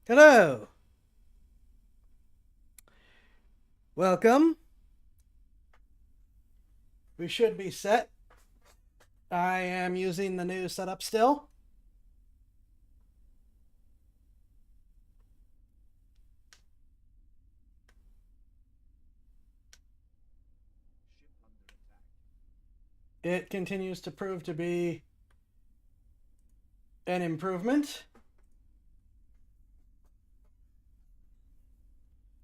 Hello. Welcome. We should be set. I am using the new setup still. It continues to prove to be an improvement,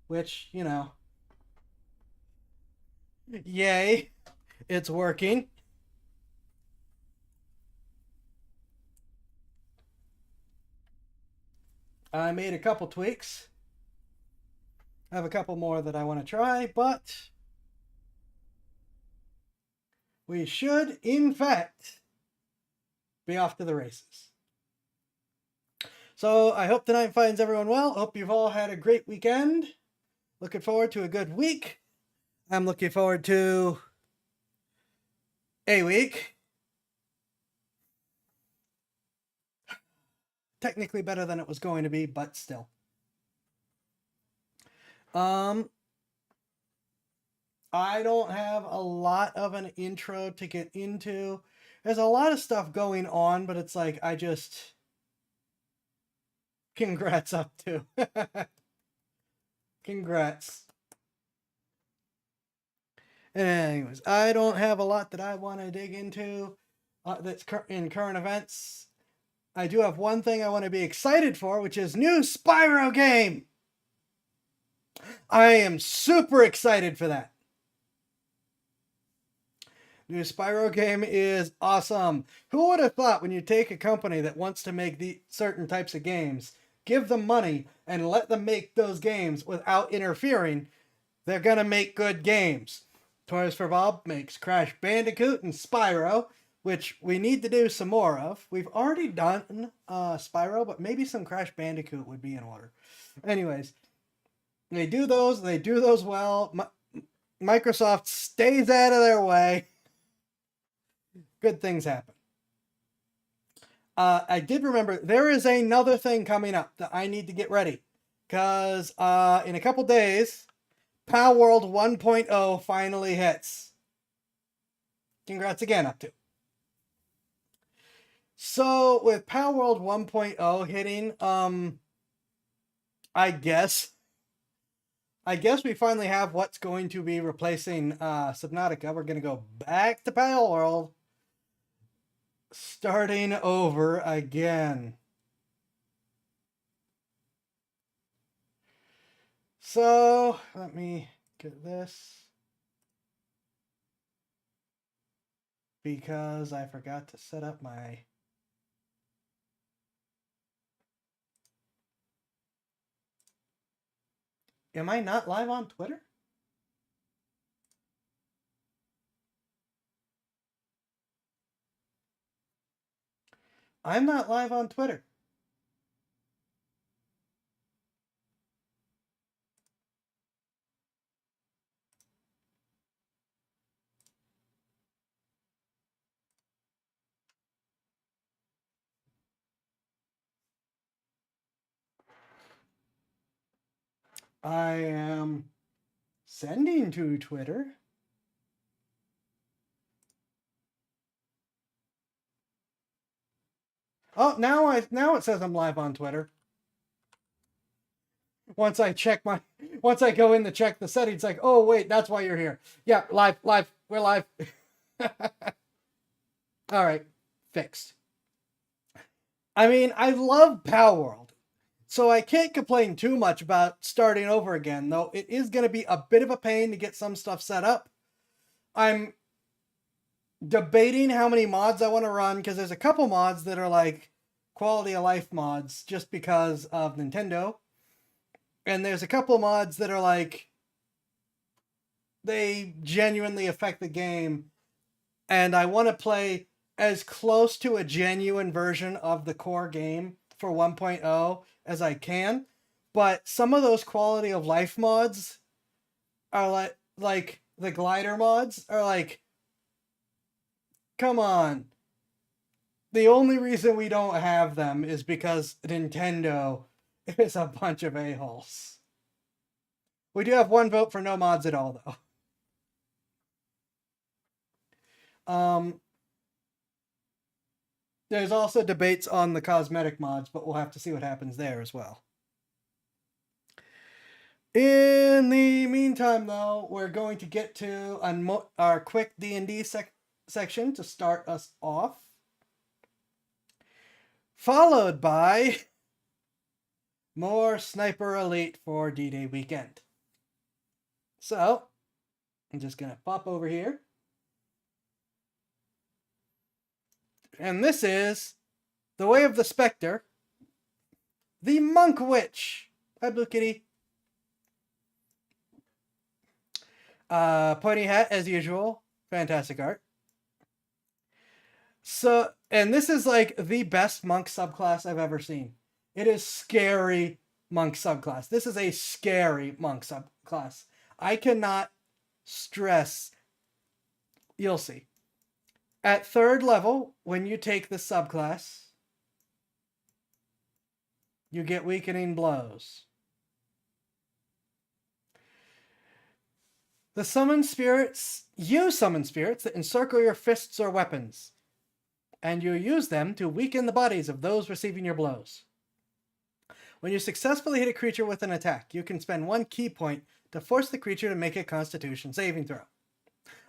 which, yay, it's working. I made a couple tweaks. I have a couple more that I want to try, but we should, in fact, be off to the races. So I hope tonight finds everyone well. Hope you've all had a great weekend. Looking forward to a good week. I'm looking forward to a week. Technically better than it was going to be, but still. I don't have a lot of an intro to get into. There's a lot of stuff going on, but it's like I just congrats up to. Congrats. Anyways, I don't have a lot that I want to dig into that's in current events. I do have one thing I want to be excited for, which is new Spyro game. I am super excited for that. New Spyro game is awesome. Who would have thought when you take a company that wants to make the certain types of games, give them money, and let them make those games without interfering, they're going to make good games. Toys for Bob makes Crash Bandicoot and Spyro, which we need to do some more of. We've already done Spyro, but maybe some Crash Bandicoot would be in order. Anyways, they do those well. Microsoft stays out of their way. Good things happen. I did remember there is another thing coming up that I need to get ready. Because in a couple days, Power World 1.0 finally hits. Congrats again, up to. So with Power World 1.0 hitting, I guess we finally have what's going to be replacing Subnautica. We're going to go back to Power World, starting over again. So let me get this, because I forgot to set up my Am I not live on Twitter? I'm not live on Twitter. I am sending to Twitter. Oh, now it says I'm live on Twitter. Once I go in to check the settings, like, oh wait, that's why you're here. Yeah, live, we're live. All right, fixed. I mean, I love Power World, so I can't complain too much about starting over again, though it is going to be a bit of a pain to get some stuff set up. I'm debating how many mods I want to run, because there's a couple mods that are like quality of life mods just because of Nintendo. And there's a couple mods that are like, they genuinely affect the game. And I want to play as close to a genuine version of the core game for 1.0 as I can. But some of those quality of life mods are like the glider mods are like, come on. The only reason we don't have them is because Nintendo is a bunch of a-holes. We do have one vote for no mods at all, though. There's also debates on the cosmetic mods, but we'll have to see what happens there as well. In the meantime, though, we're going to get to our quick D&D section to start us off, followed by more Sniper Elite for D-Day weekend. So, I'm just going to pop over here. And this is The Way of the Spectre, the Monk Witch. Hi, Blue Kitty. Pointy hat, as usual. Fantastic art. So, and this is like the best monk subclass I've ever seen. It is scary monk subclass. This is a scary monk subclass. I cannot stress. You'll see. At 3rd level, when you take the subclass, you get weakening blows. You summon spirits that encircle your fists or weapons, and you use them to weaken the bodies of those receiving your blows. When you successfully hit a creature with an attack, you can spend 1 key point to force the creature to make a Constitution saving throw.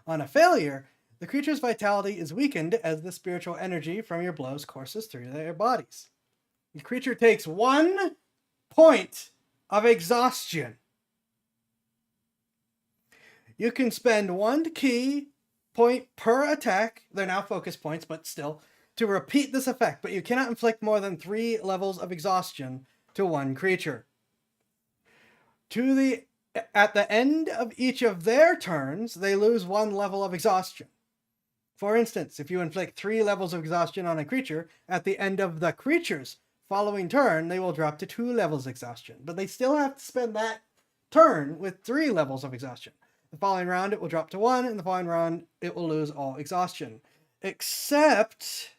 On a failure, the creature's vitality is weakened as the spiritual energy from your blows courses through their bodies. The creature takes 1 point of exhaustion. You can spend 1 key point per attack, they're now focus points, but still, to repeat this effect, but you cannot inflict more than 3 levels of exhaustion to 1 creature. At the end of each of their turns, they lose 1 level of exhaustion. For instance, if you inflict 3 levels of exhaustion on a creature, at the end of the creature's following turn, they will drop to 2 levels of exhaustion, but they still have to spend that turn with 3 levels of exhaustion. The following round, it will drop to 1, and the following round, it will lose all exhaustion. Except,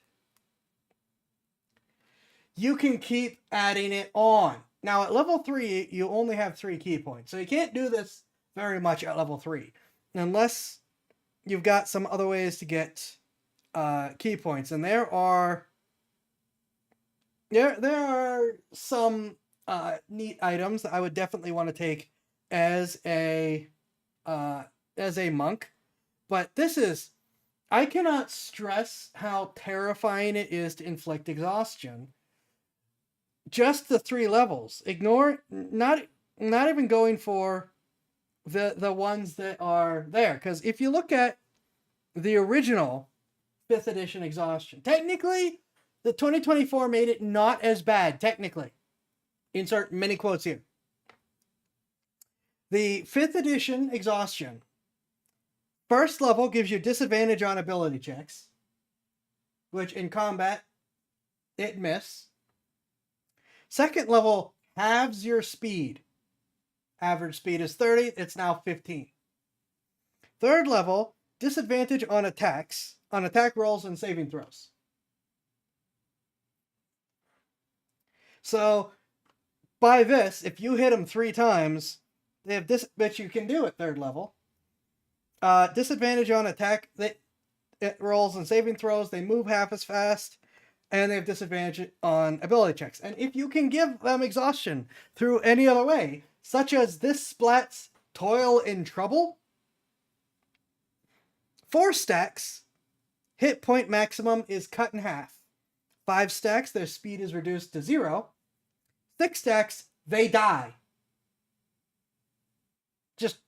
you can keep adding it on. Now, at level 3, you only have 3 key points, so you can't do this very much at level 3, unless you've got some other ways to get key points. And there are some neat items that I would definitely want to take as a monk, but I cannot stress how terrifying it is to inflict exhaustion. Just the 3 levels. Ignore, not even going for the ones that are there, because if you look at the original 5th edition exhaustion, technically the 2024 made it not as bad, technically. Insert many quotes here. The 5th edition exhaustion, 1st level gives you disadvantage on ability checks, which in combat, it miss. 2nd level halves your speed. Average speed is 30, it's now 15. 3rd level, disadvantage on attack rolls and saving throws. So, by this, if you hit them 3 times, they have this, which you can do at 3rd level. Disadvantage on attack rolls and saving throws, they move half as fast, and they have disadvantage on ability checks. And if you can give them exhaustion through any other way, such as this splat's Toil in Trouble, 4 stacks, hit point maximum is cut in half. 5 stacks, their speed is reduced to 0. 6 stacks, they die. Just,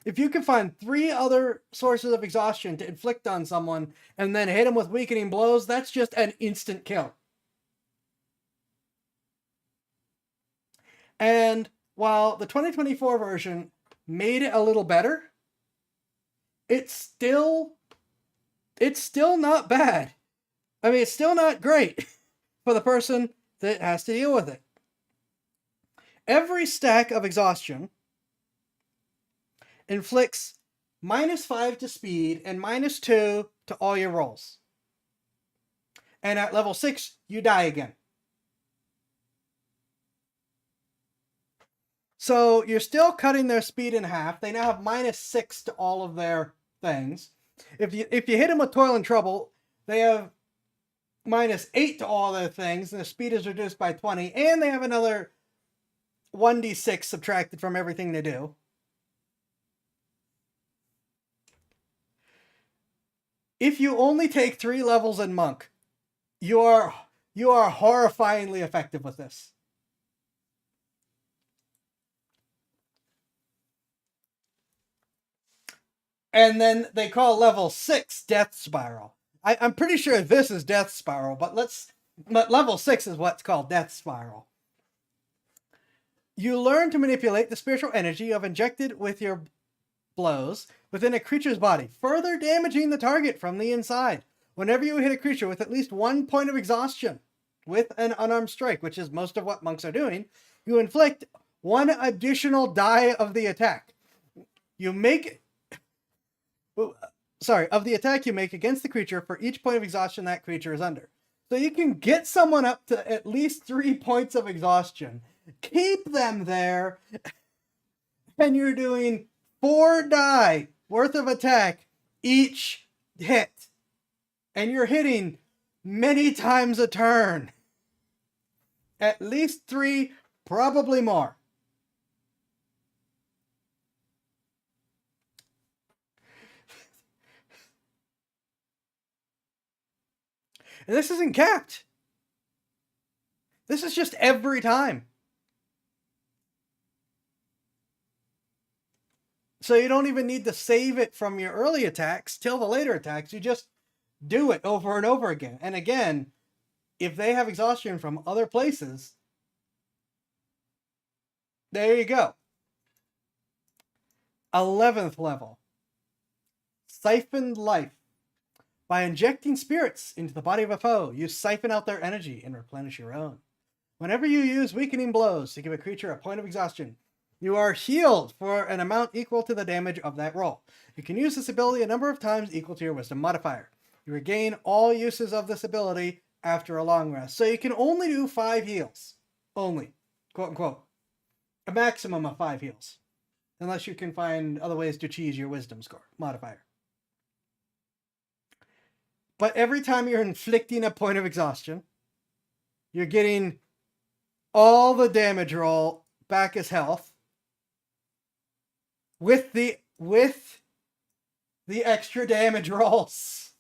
if you can find 3 other sources of exhaustion to inflict on someone and then hit them with weakening blows, that's just an instant kill. And while the 2024 version made it a little better, it's still not bad. I mean, it's still not great for the person that has to deal with it. Every stack of exhaustion inflicts -5 to speed and -2 to all your rolls. And at level 6, you die again. So you're still cutting their speed in half. They now have -6 to all of their things. If you hit them with Toil and Trouble, they have -8 to all their things, and their speed is reduced by 20, and they have another 1d6 subtracted from everything they do. If you only take 3 levels in Monk, you are horrifyingly effective with this. And then they call level 6 Death Spiral. I'm pretty sure this is Death Spiral, but level 6 is what's called Death Spiral. You learn to manipulate the spiritual energy you have injected with your blows within a creature's body, further damaging the target from the inside. Whenever you hit a creature with at least 1 point of exhaustion with an unarmed strike, which is most of what monks are doing, you inflict 1 additional die of the attack. Of the attack you make against the creature for each point of exhaustion that creature is under. So you can get someone up to at least 3 points of exhaustion, keep them there, and you're doing 4 die worth of attack each hit. And you're hitting many times a turn. At least 3, probably more. And this isn't capped. This is just every time. So you don't even need to save it from your early attacks till the later attacks. You just do it over and over again. And again, if they have exhaustion from other places, there you go. 11th level. Siphoned Life. By injecting spirits into the body of a foe, you siphon out their energy and replenish your own. Whenever you use weakening blows to give a creature a point of exhaustion, you are healed for an amount equal to the damage of that roll. You can use this ability a number of times equal to your wisdom modifier. You regain all uses of this ability after a long rest. So you can only do 5 heals. Only. Quote unquote. A maximum of 5 heals. Unless you can find other ways to cheese your wisdom score modifier. But every time you're inflicting a point of exhaustion, you're getting all the damage roll back as health with the extra damage rolls.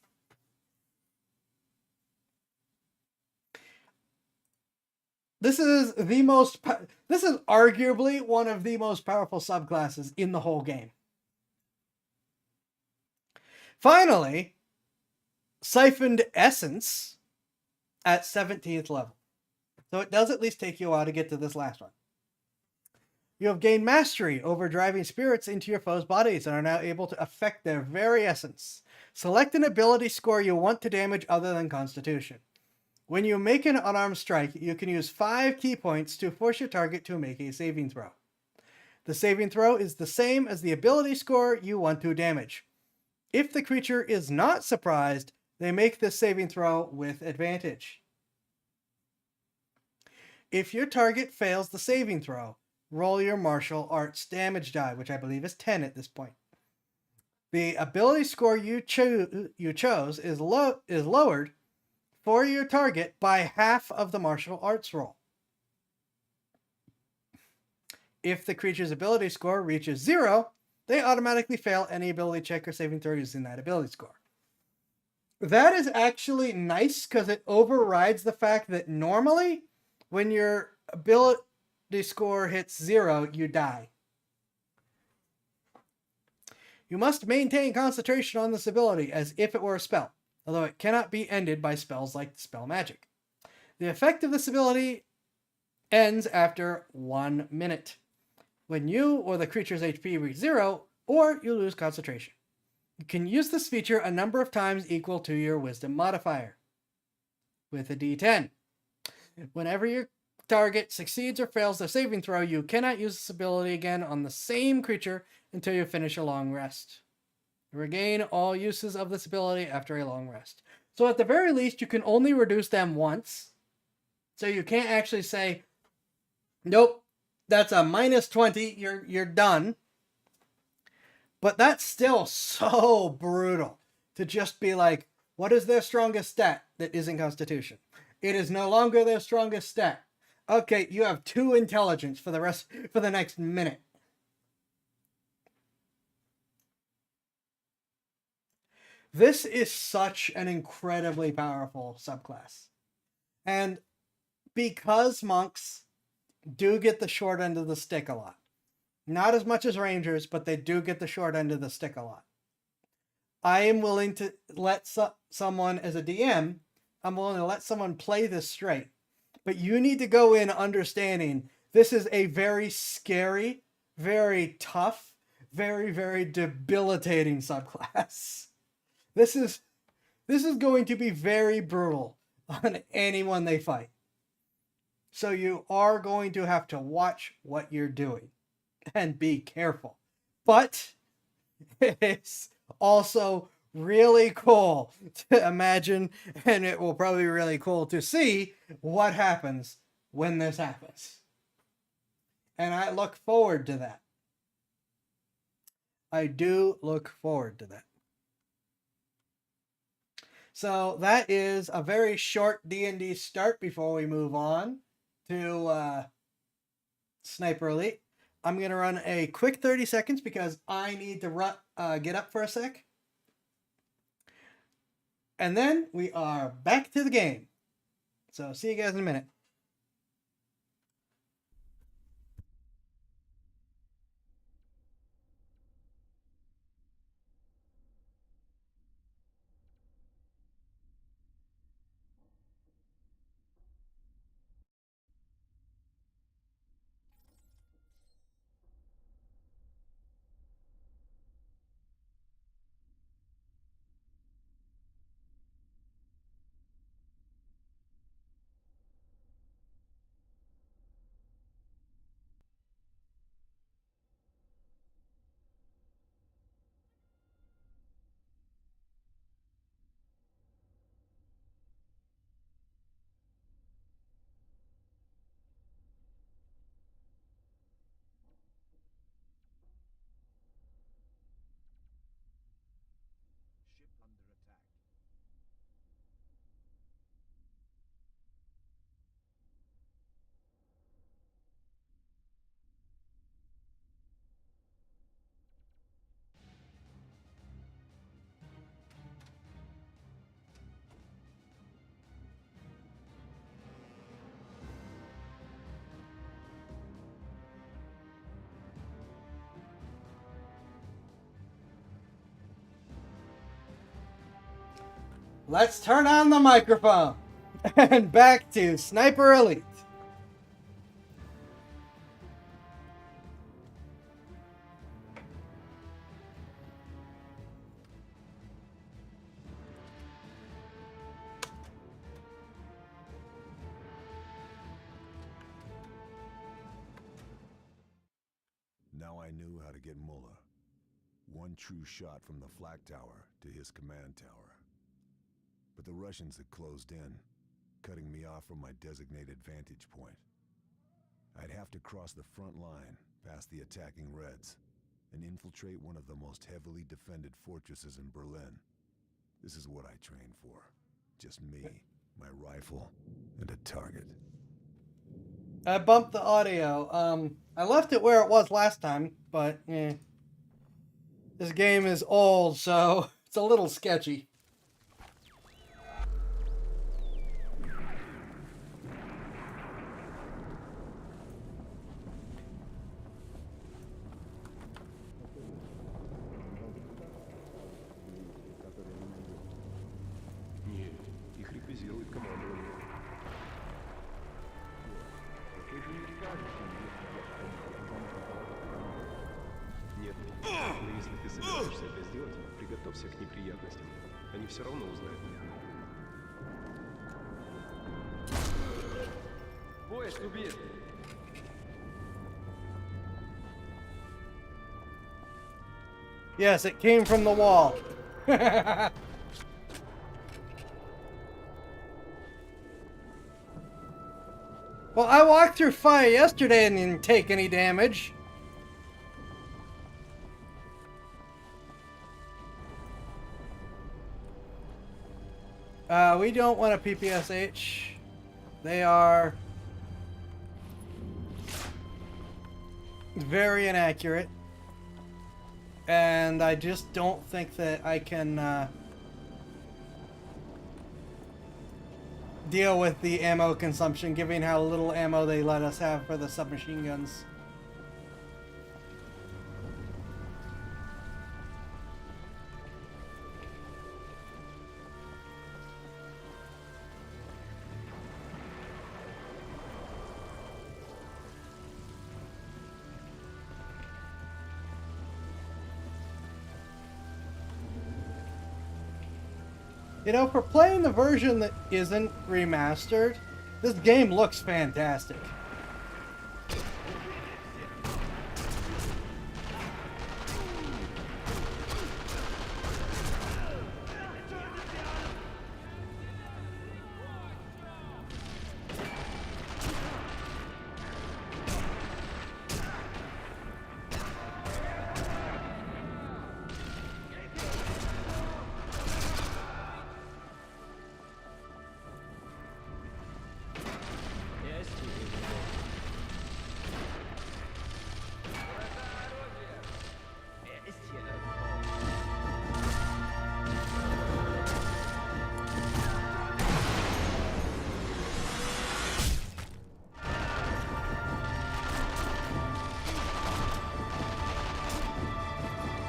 This is arguably one of the most powerful subclasses in the whole game. Finally, Siphoned Essence at 17th level. So it does at least take you a while to get to this last one. You have gained mastery over driving spirits into your foes' bodies and are now able to affect their very essence. Select an ability score you want to damage other than Constitution. When you make an unarmed strike, you can use 5 key points to force your target to make a saving throw. The saving throw is the same as the ability score you want to damage. If the creature is not surprised, they make this saving throw with advantage. If your target fails the saving throw, roll your martial arts damage die, which I believe is 10 at this point. The ability score you chose is lowered for your target by half of the martial arts roll. If the creature's ability score reaches 0, they automatically fail any ability check or saving throw using that ability score. That is actually nice because it overrides the fact that normally when your ability score hits 0, you die. You must maintain concentration on this ability as if it were a spell, although it cannot be ended by spells like Dispel Magic. The effect of this ability ends after 1 minute, when you or the creature's HP reach 0, or you lose concentration. You can use this feature a number of times equal to your wisdom modifier, with a d10. Whenever your target succeeds or fails their saving throw, you cannot use this ability again on the same creature until you finish a long rest. You regain all uses of this ability after a long rest. So at the very least, you can only reduce them once. So you can't actually say, nope, That's a minus 20. You're done. But that's still so brutal to just be like, what is their strongest stat that isn't Constitution? It is no longer their strongest stat. Okay, you have 2 intelligence for the next minute. This is such an incredibly powerful subclass. And because monks do get the short end of the stick a lot. Not as much as rangers, but they do get the short end of the stick a lot. I am willing to let someone, as a DM, I'm willing to let someone play this straight. But you need to go in understanding this is a very scary, very tough, very, very debilitating subclass. This is going to be very brutal on anyone they fight. So you are going to have to watch what you're doing and be careful. But it's also really cool to imagine, and it will probably be really cool to see what happens when this happens. And I look forward to that. I do look forward to that. So that is a very short D&D start before we move on to Sniper Elite. I'm going to run a quick 30 seconds because I need to get up for a sec. And then we are back to the game. So see you guys in a minute. Let's turn on the microphone and back to Sniper Elite. Now I knew how to get Mullah. One true shot from the flak tower to his command tower. But the Russians had closed in, cutting me off from my designated vantage point. I'd have to cross the front line, past the attacking Reds, and infiltrate one of the most heavily defended fortresses in Berlin. This is what I trained for. Just me, my rifle, and a target. I bumped the audio. I left it where it was last time, but this game is old, so it's a little sketchy. Готовься к неприятностям. Они все равно узнают меня. Поезд убит! Yes, it came from the wall. Well, I walked through fire yesterday and didn't take any damage. We don't want a PPSH. They are very inaccurate. And I just don't think that I can deal with the ammo consumption, given how little ammo they let us have for the submachine guns. You know, for playing the version that isn't remastered, this game looks fantastic.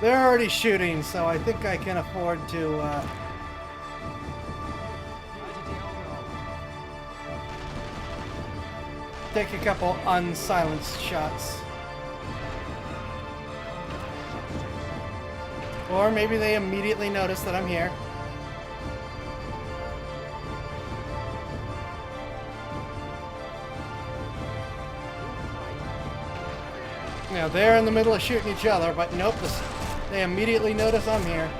They're already shooting, so I think I can afford to take a couple unsilenced shots. Or maybe they immediately notice that I'm here. Now they're in the middle of shooting each other, but nope, they immediately notice I'm here.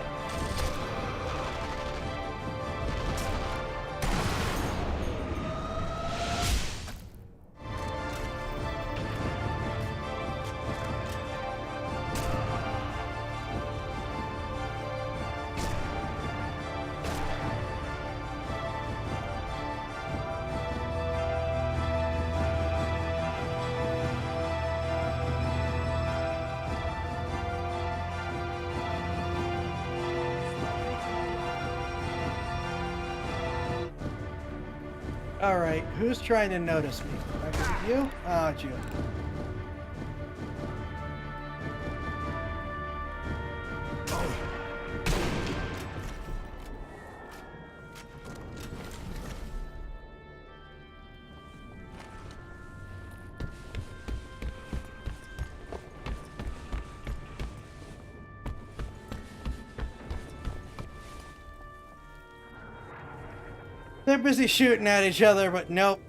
Alright, who's trying to notice me? You? Ah, it's you. They're busy shooting at each other, but nope.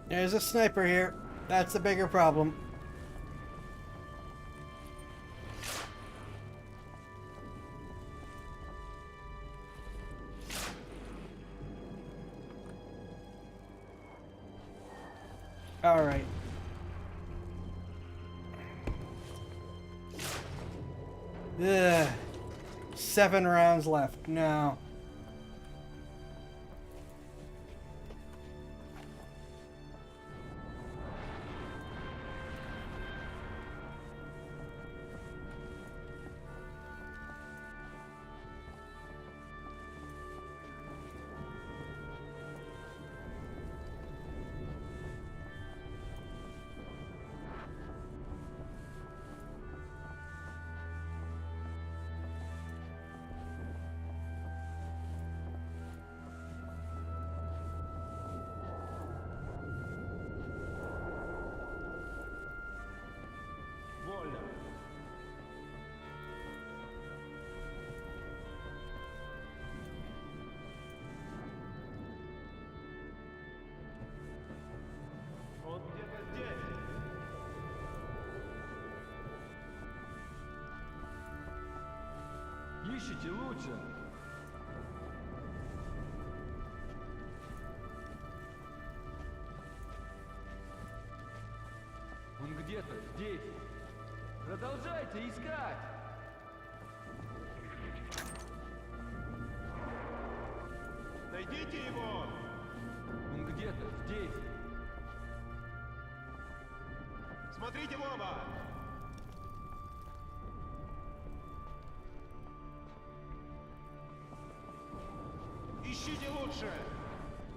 There's a sniper here. That's the bigger problem. All right. Ugh. 7 rounds left. No. Ищите лучше. где-то здесь. Продолжайте искать. Найдите его! Он где-то здесь. Смотрите в оба! Ищите лучше!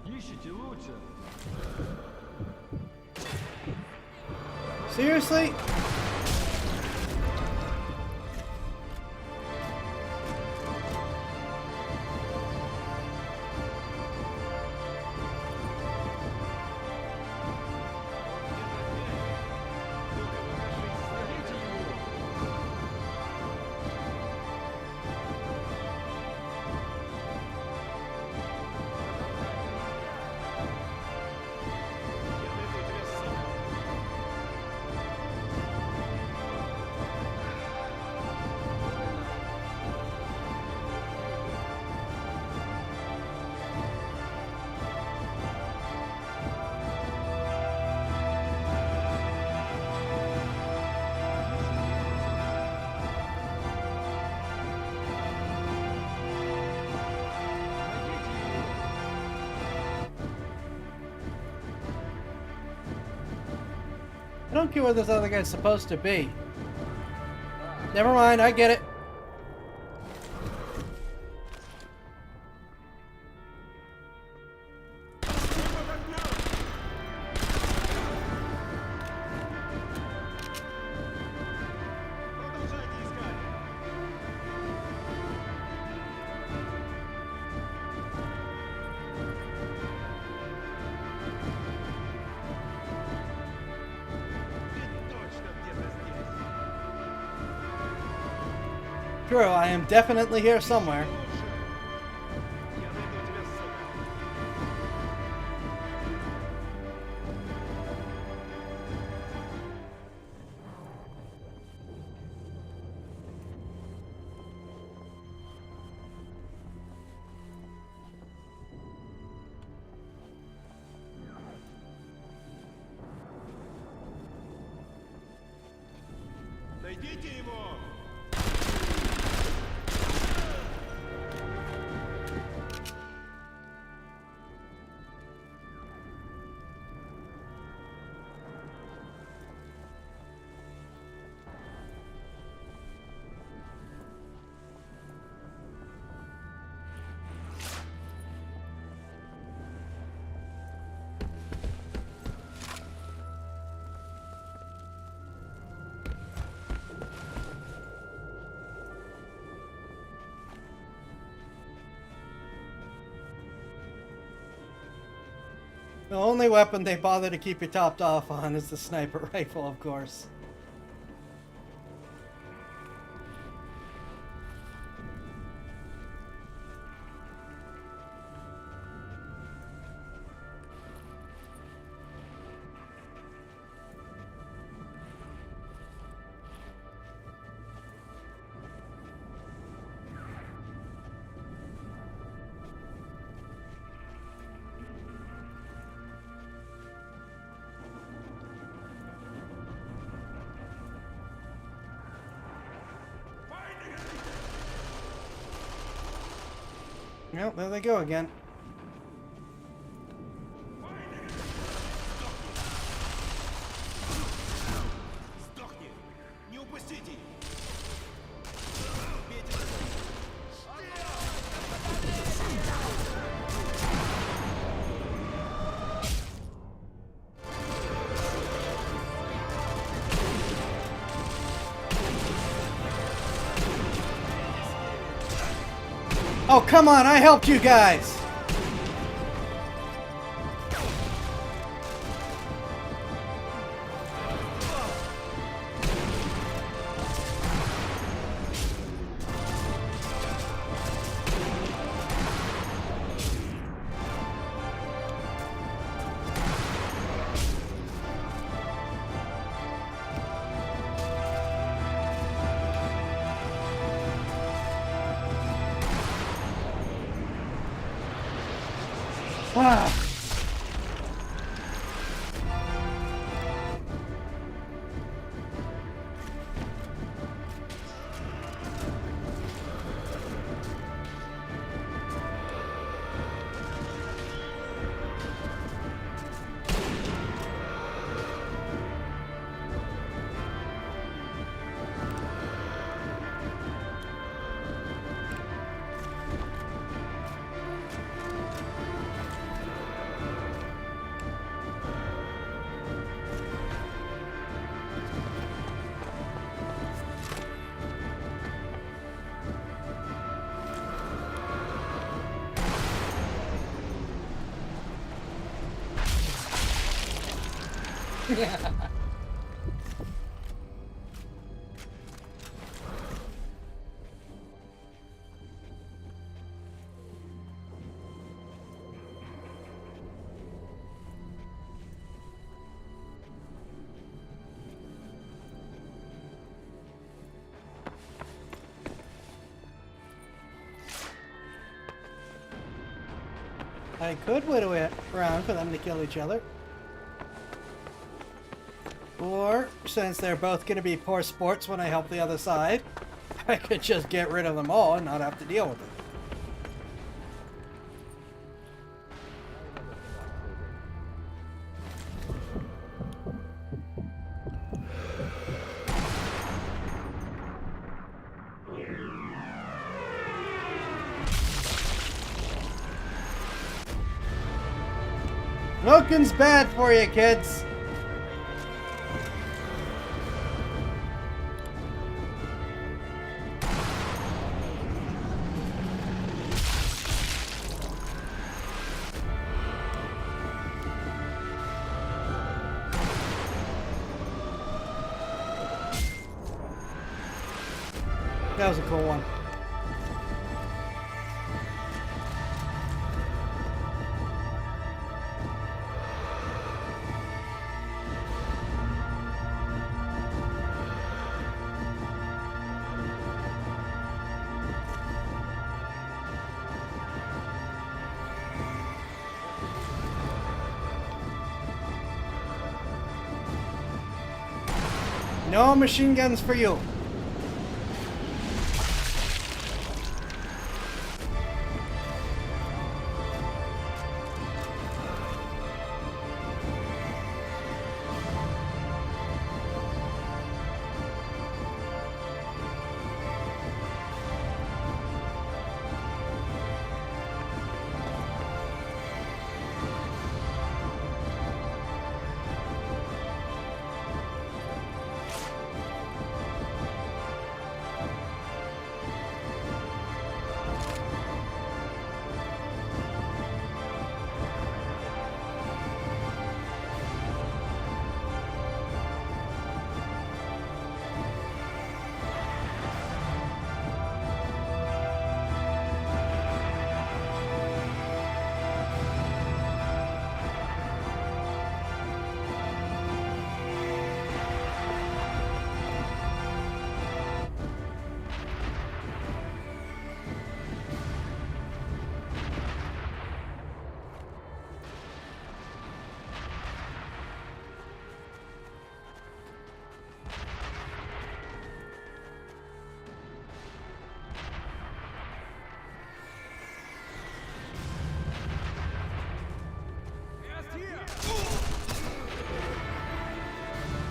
Ищите лучше. Seriously? Найдите его. Я найду тебя сам! I don't get where this other guy's supposed to be. Never mind, I get it. Продолжайте искать! Ты точно где-то здесь! True, I am definitely here somewhere. Лучше! Я найду тебя сам! Найдите его! The only weapon they bother to keep you topped off on is the sniper rifle, of course. Well, there they go again. Сдохни! Не упустите! Oh, come on, I helped you guys! Ah. I could whittle it around for them to kill each other. Or, since they're both going to be poor sports when I help the other side, I could just get rid of them all and not have to deal with it. Smoking's bad for you, kids. That was a cool one. No machine guns for you.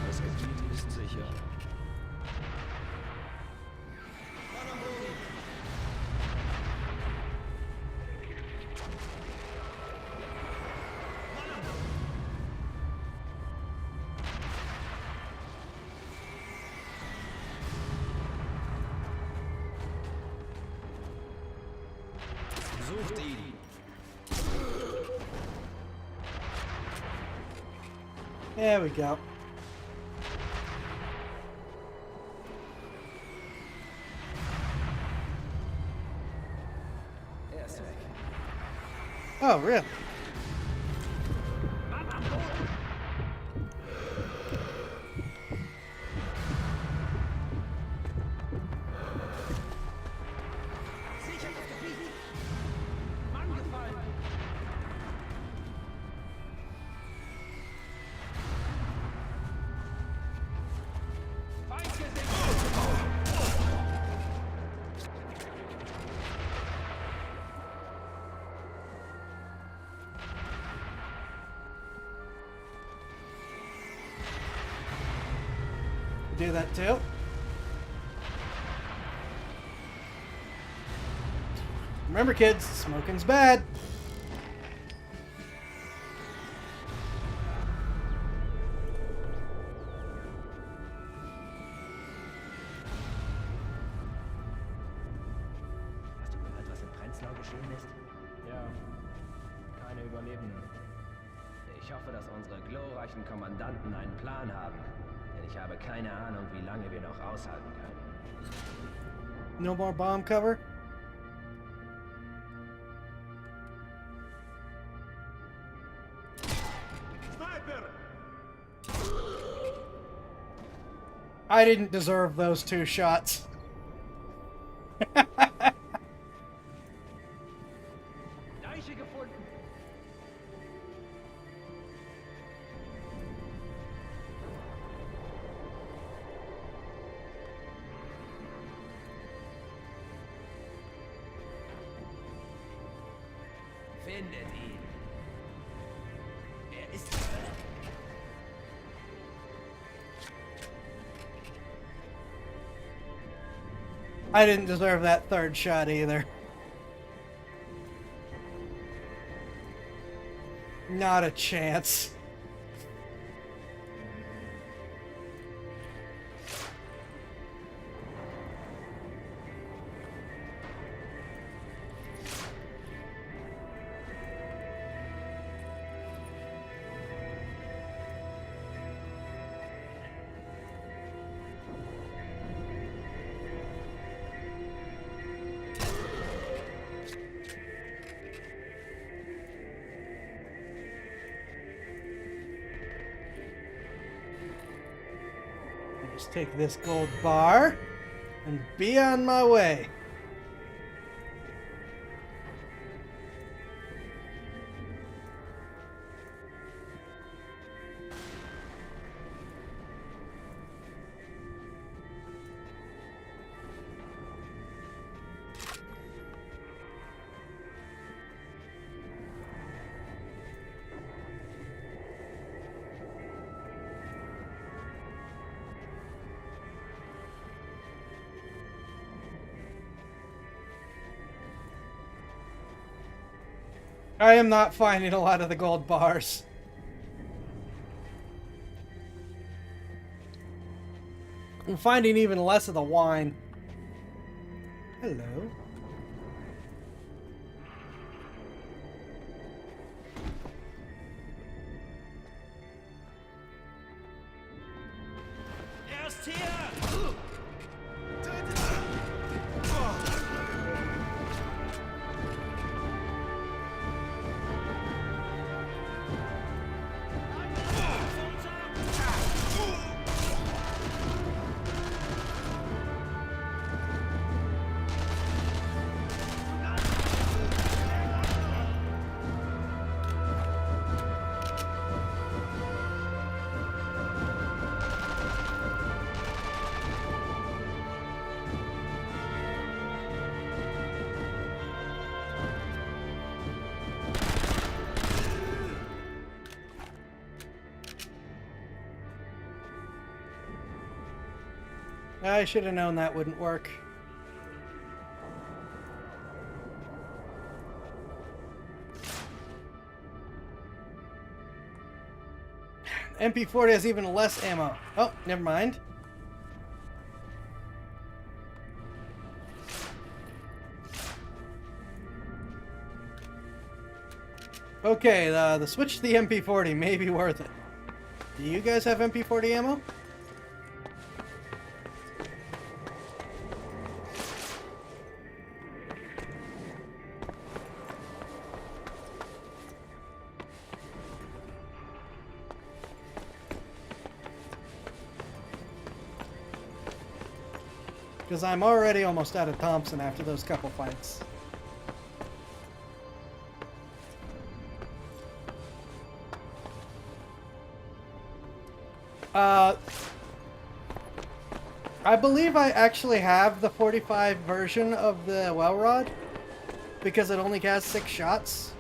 Das Gebiet ist sicher. Sucht ihn. There we go. Er ist weg. Oh, really? Sicher das Gebiet. Mann gefallen. Feind gesehen. Do that too. Remember, kids, smoking's bad. Hast du gehört, was in Prenzlau geschehen ist? Ja, keine Überlebenden. Ich Ich hoffe, dass unsere glorreichen Kommandanten einen Plan haben. Denn ich habe keine Ahnung, wie lange wir noch aushalten können. No more bomb cover? I didn't deserve those 2 shots. Leiche gefunden. Findet ihn. Er ist... I didn't deserve that 3rd shot either. Not a chance. Just take this gold bar and be on my way. I am not finding a lot of the gold bars. I'm finding even less of the wine. Hello. Erst hier! I should have known that wouldn't work. MP40 has even less ammo. Oh, never mind. Okay, the switch to the MP40 may be worth it. Do you guys have MP40 ammo? Because I'm already almost out of Thompson after those couple fights. I believe I actually have the 45 version of the well rod because it only has 6 shots.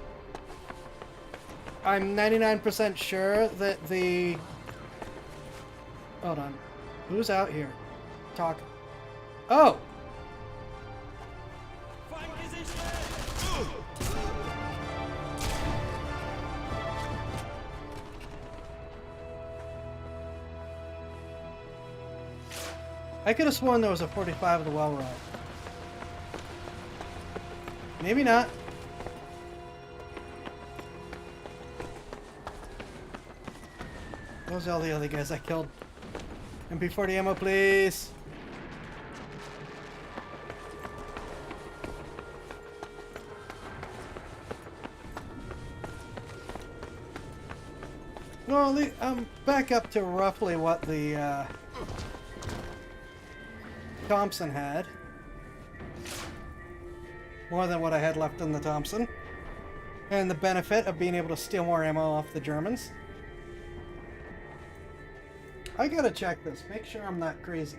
I'm 99% sure that the... Hold on. Who's out here? Talk. Oh! I could have sworn there was a 45 of the well rod. Maybe not. Those are all the other guys I killed. MP40 ammo, please. Well, I'm back up to roughly what the Thompson had. More than what I had left in the Thompson. And the benefit of being able to steal more ammo off the Germans. I gotta check this. Make sure I'm not crazy.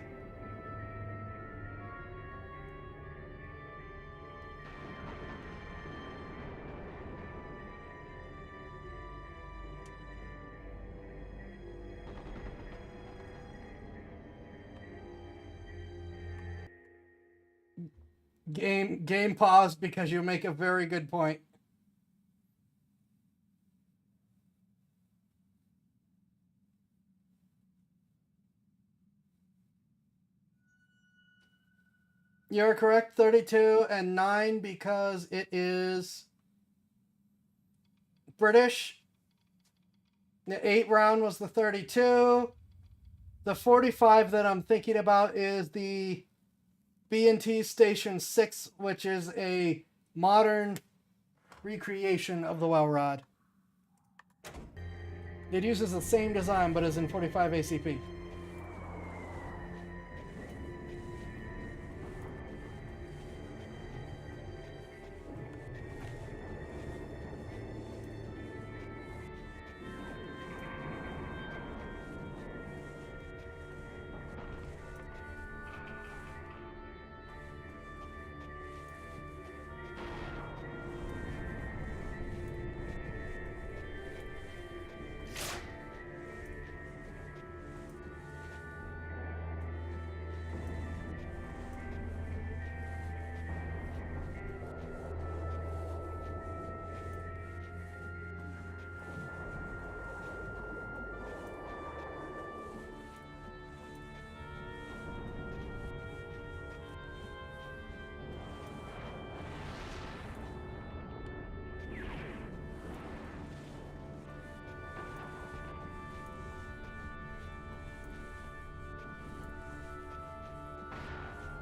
Game pause because you make a very good point. You're correct, 32 and 9 because it is British. The 8 round was the 32. The 45 that I'm thinking about is the B&T Station 6, which is a modern recreation of the Well Rod. It uses the same design but is in 45 ACP.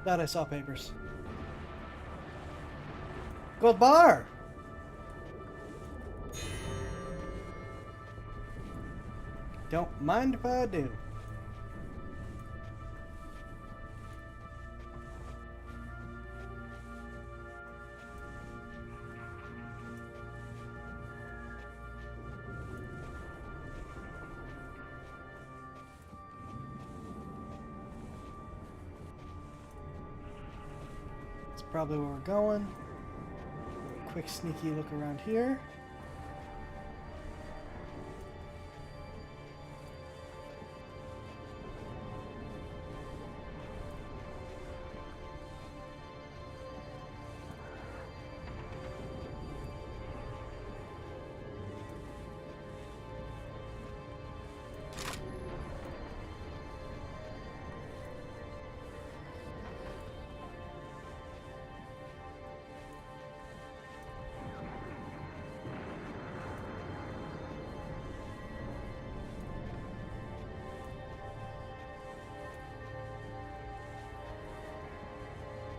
Thought I saw papers. Gold bar! Don't mind if I do. Probably where we're going. Quick sneaky look around here.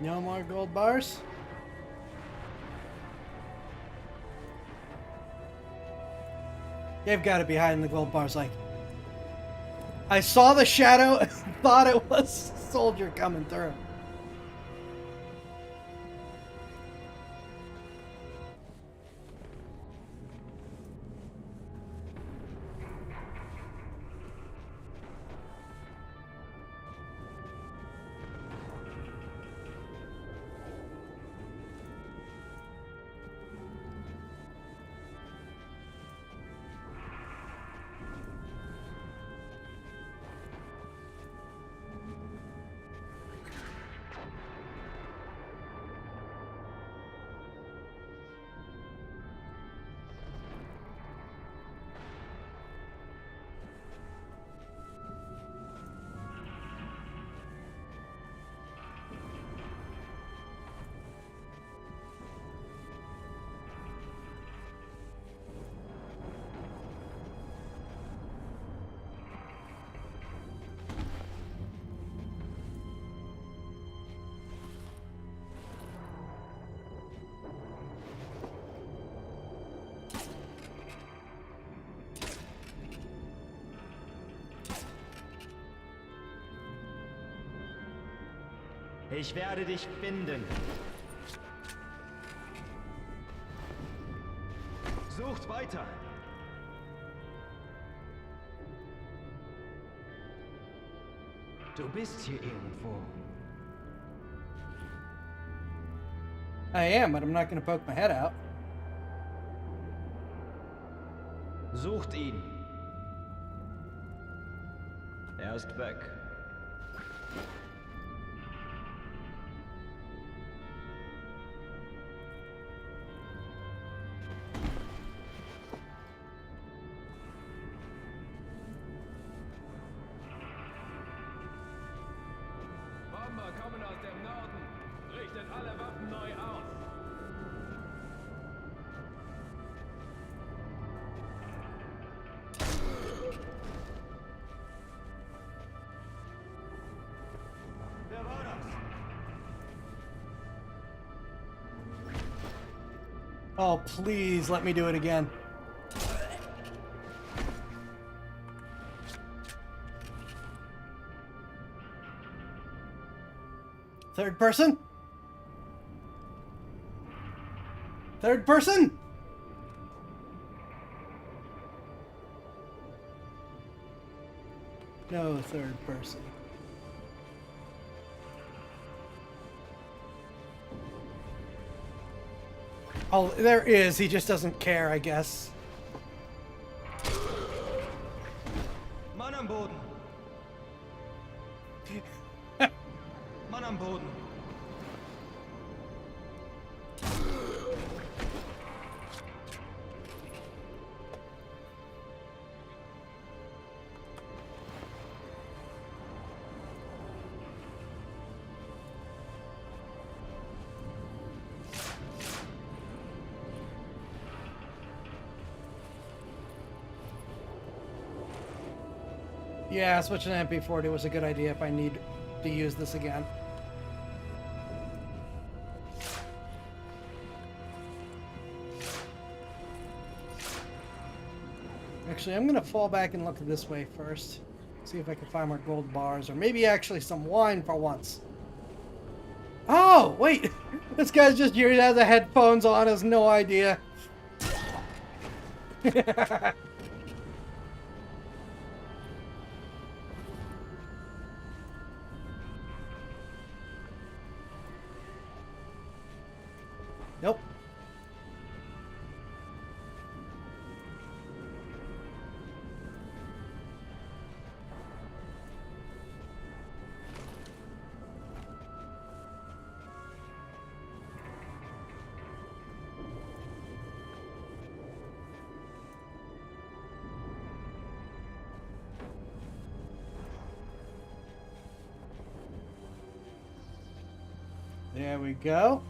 No more gold bars. They've got to be hiding the gold bars. Like, I saw the shadow and thought it was a soldier coming through. Ich werde dich finden. Sucht weiter. Du bist hier irgendwo. I am, but I'm not going to poke my head out. Sucht ihn. Er ist weg. Bomber kommen aus dem Norden. Richtet alle Waffen neu aus. Wer war das? Oh, please let me do it again. Third person? Third person? No third person. Oh, there is. He just doesn't care, I guess. Mann am Boden. Mann am Boden. Yeah, switching to MP40 was a good idea if I need to use this again. Actually, I'm gonna fall back and look this way first. See if I can find more gold bars, or maybe actually some wine for once. Oh, wait! This guy's just here, he has the headphones on, has no idea. Nope. There we go.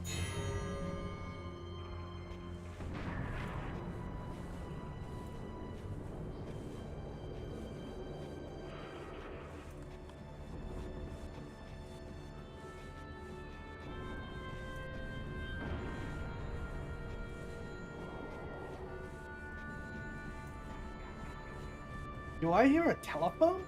Do I hear a telephone?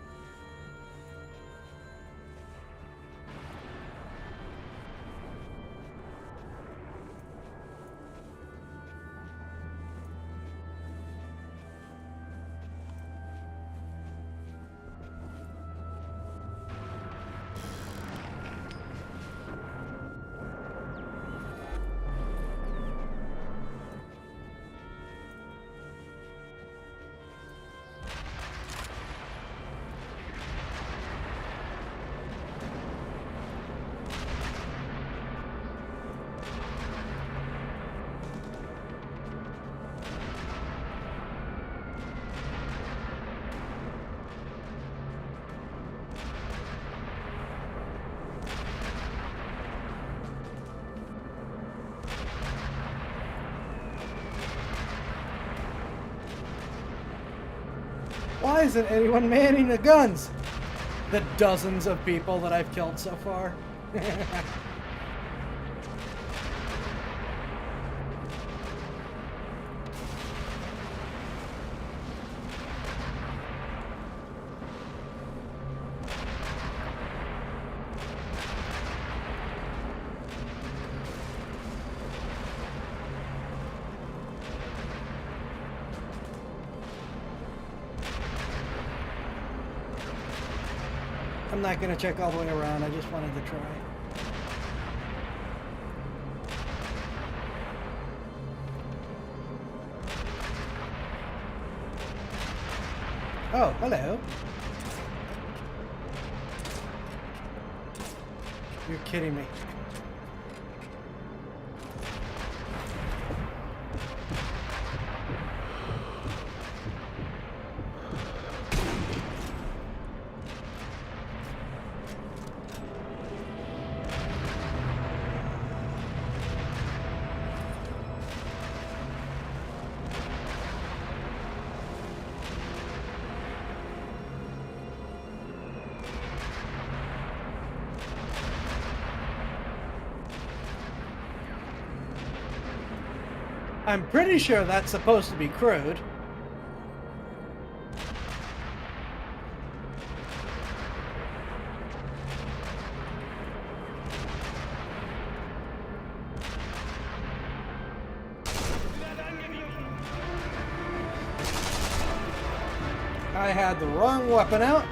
Why isn't anyone manning the guns? The dozens of people that I've killed so far. I'm not going to check all the way around. I just wanted to try. Oh, hello. You're kidding me. I'm pretty sure that's supposed to be crude. I had the wrong weapon out.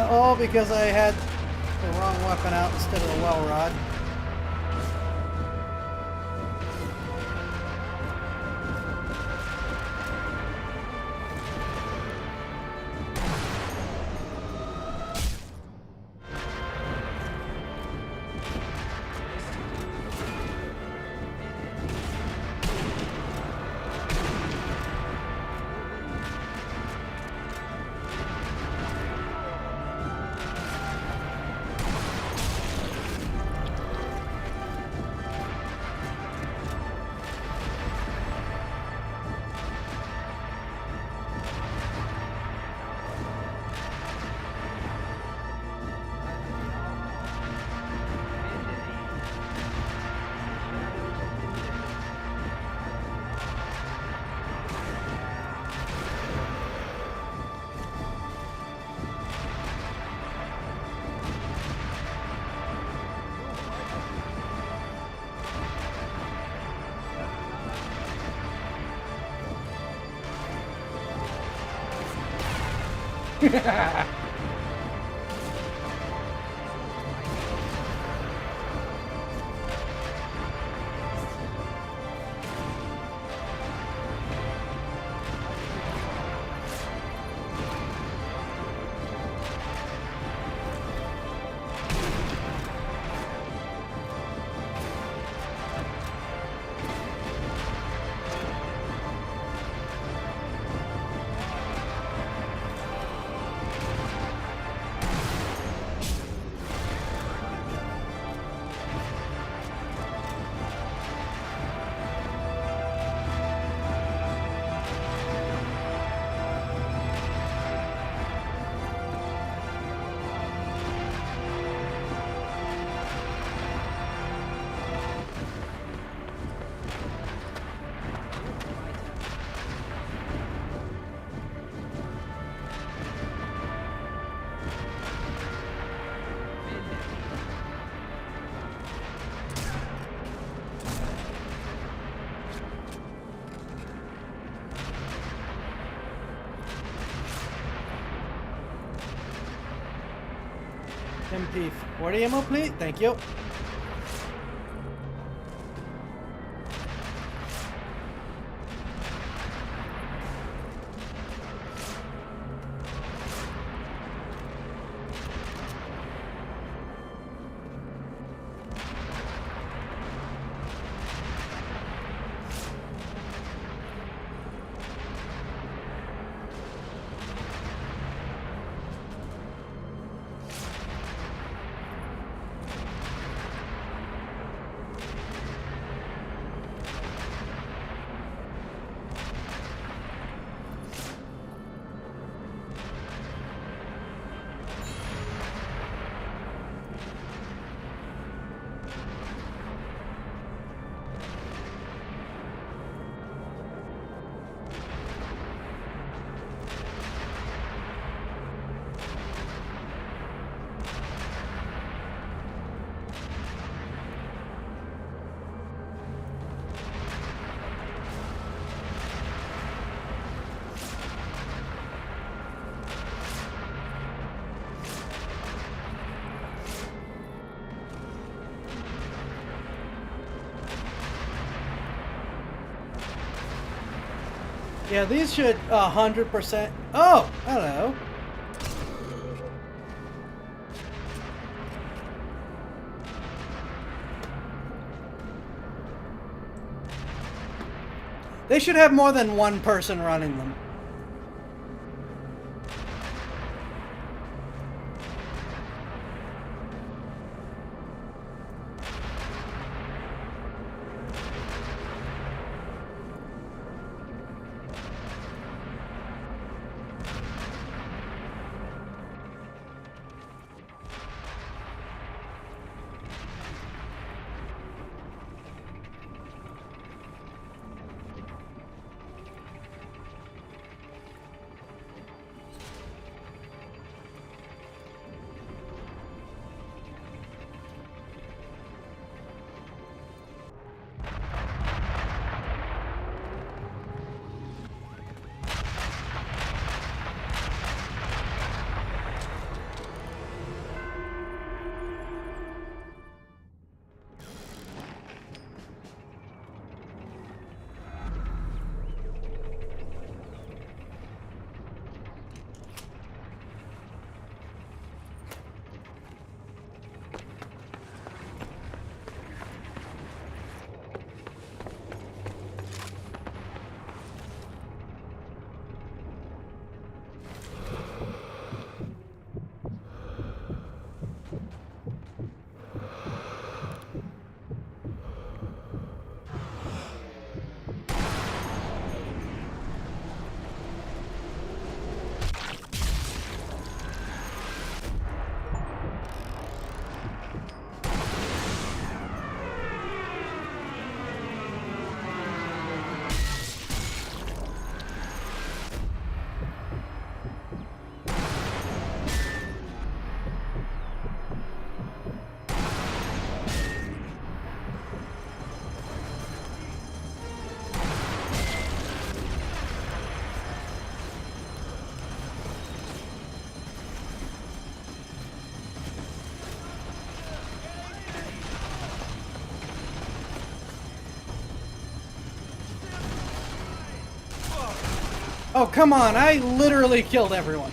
All because I had the wrong weapon out instead of the well rod. MP40 ammo, please. Thank you. Yeah, these should 100%. Oh, hello. They should have more than one person running them. Oh, come on. I literally killed everyone.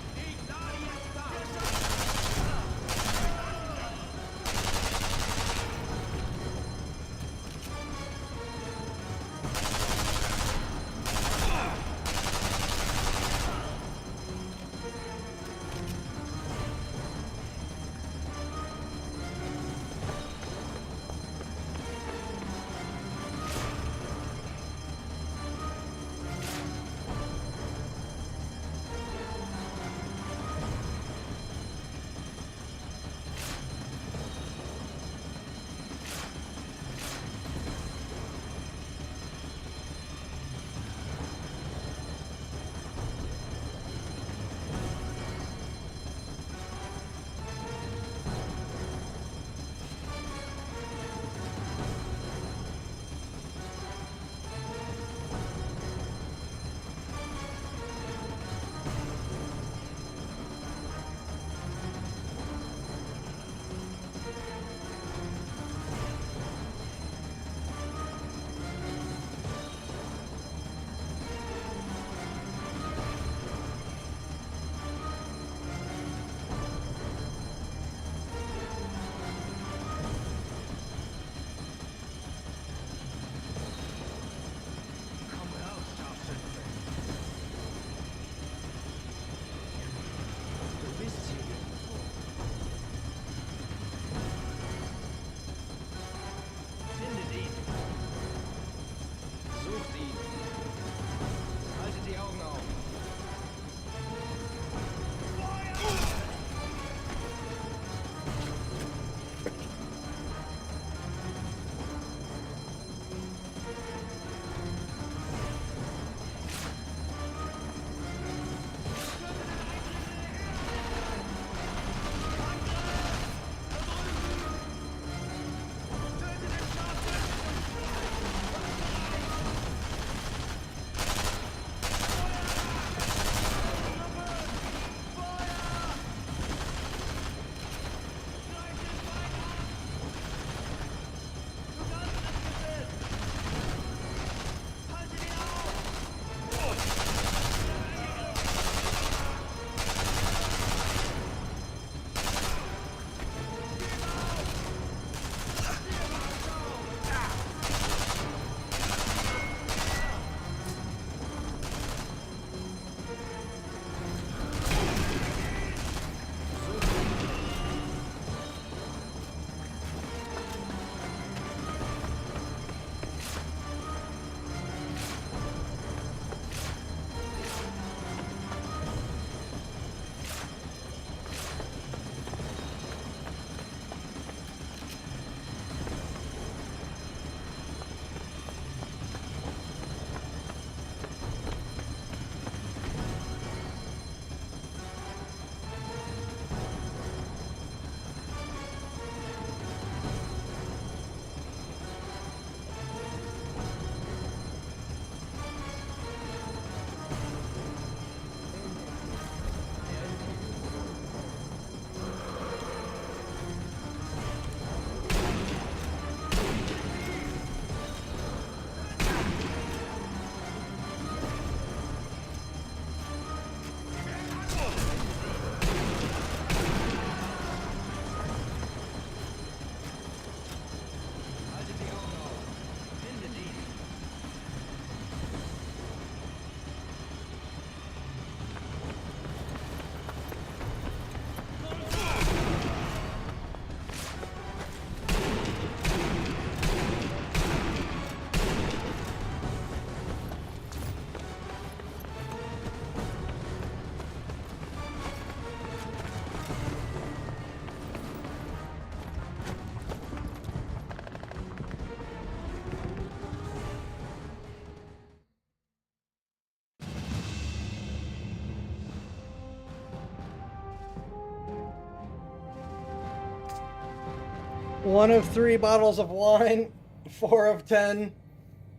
1 of 3 bottles of wine, 4 of 10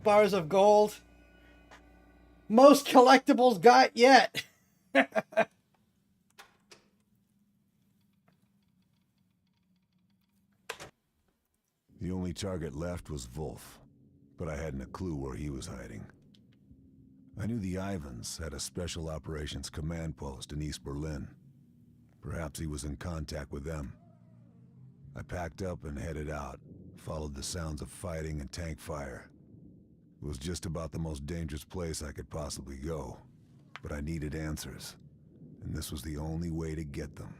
bars of gold. Most collectibles got yet. The only target left was Wolf, but I hadn't a clue where he was hiding. I knew the Ivans had a special operations command post in East Berlin. Perhaps he was in contact with them. I packed up and headed out, followed the sounds of fighting and tank fire. It was just about the most dangerous place I could possibly go, but I needed answers, and this was the only way to get them.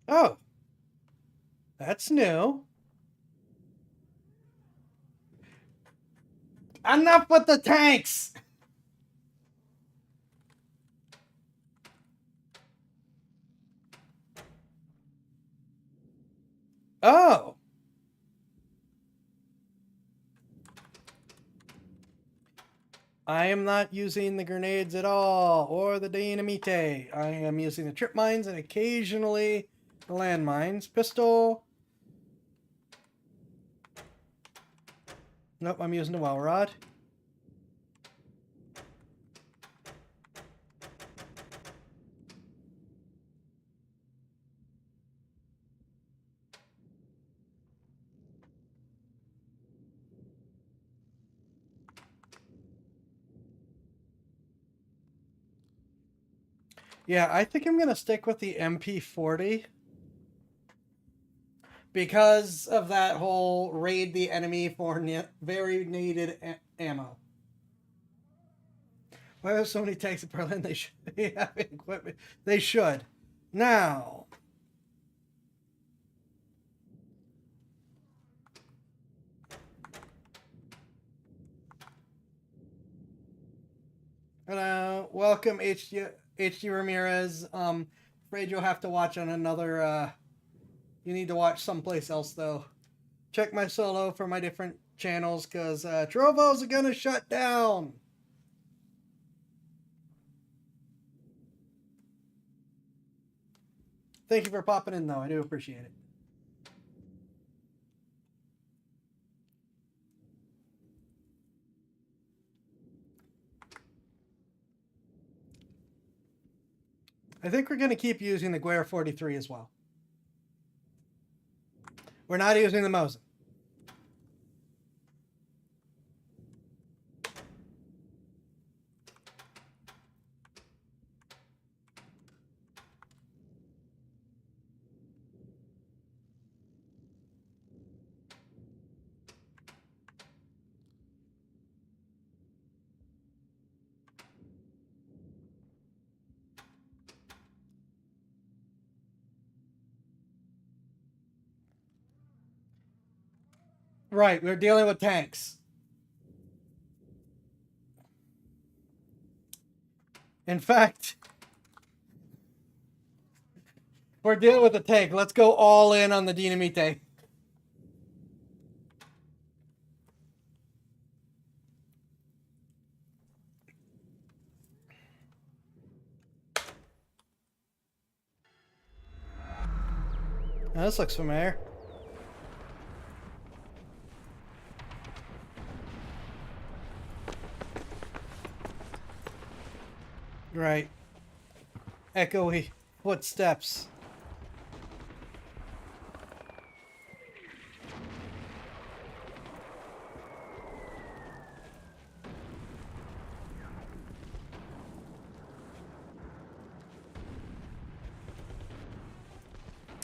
Oh. That's new. Enough with the tanks! Oh. I am not using the grenades at all, or the dynamite. I am using the trip mines and occasionally the landmines. Pistol. Nope, I'm using the well rod. Yeah, I think I'm going to stick with the MP40. Because of that whole raid the enemy for very needed ammo. Why are so many tanks in Berlin? They should be having equipment. They should. Now. Hello. Welcome, HD Ramirez. Afraid you'll have to watch on another... You need to watch someplace else, though. Check my solo for my different channels, because Trovo's are going to shut down. Thank you for popping in, though. I do appreciate it. I think we're going to keep using the Guerre 43 as well. We're not using the Mosin. Right, we're dealing with tanks. In fact, we're dealing with a tank. Let's go all in on the Dynamite. Now, this looks familiar. Right. Echoey footsteps.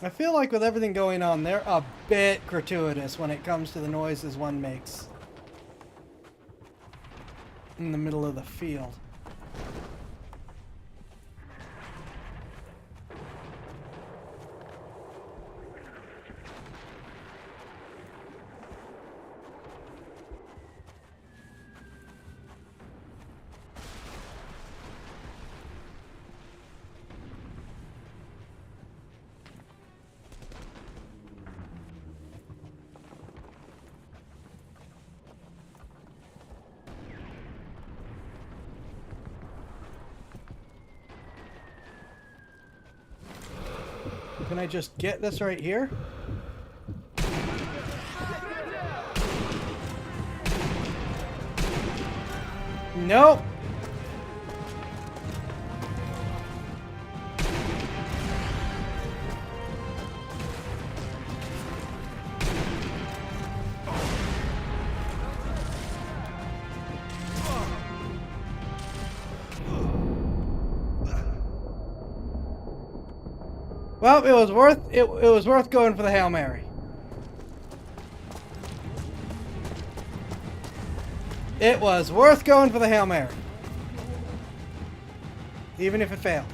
I feel like with everything going on, they're a bit gratuitous when it comes to the noises one makes in the middle of the field. Can I just get this right here? Nope. Well, it was worth going for the Hail Mary. It was worth going for the Hail Mary. Even if it failed.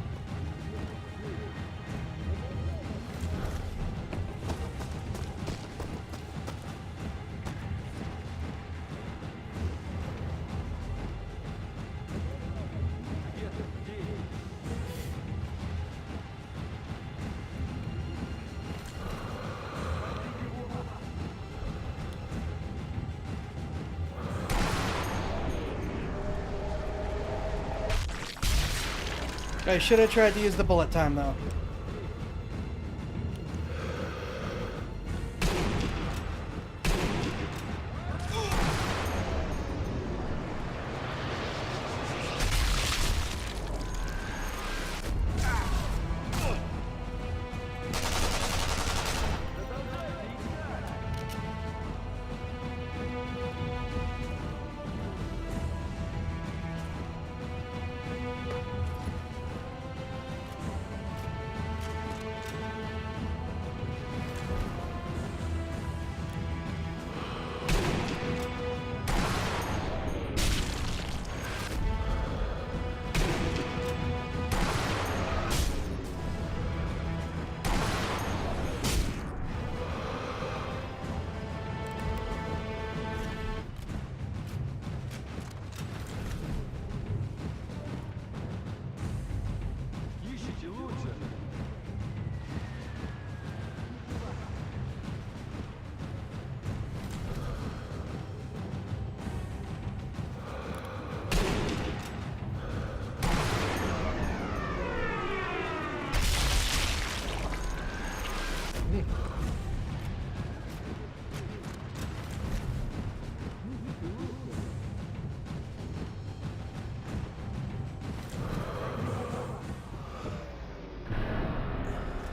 I should have tried to use the bullet time, though.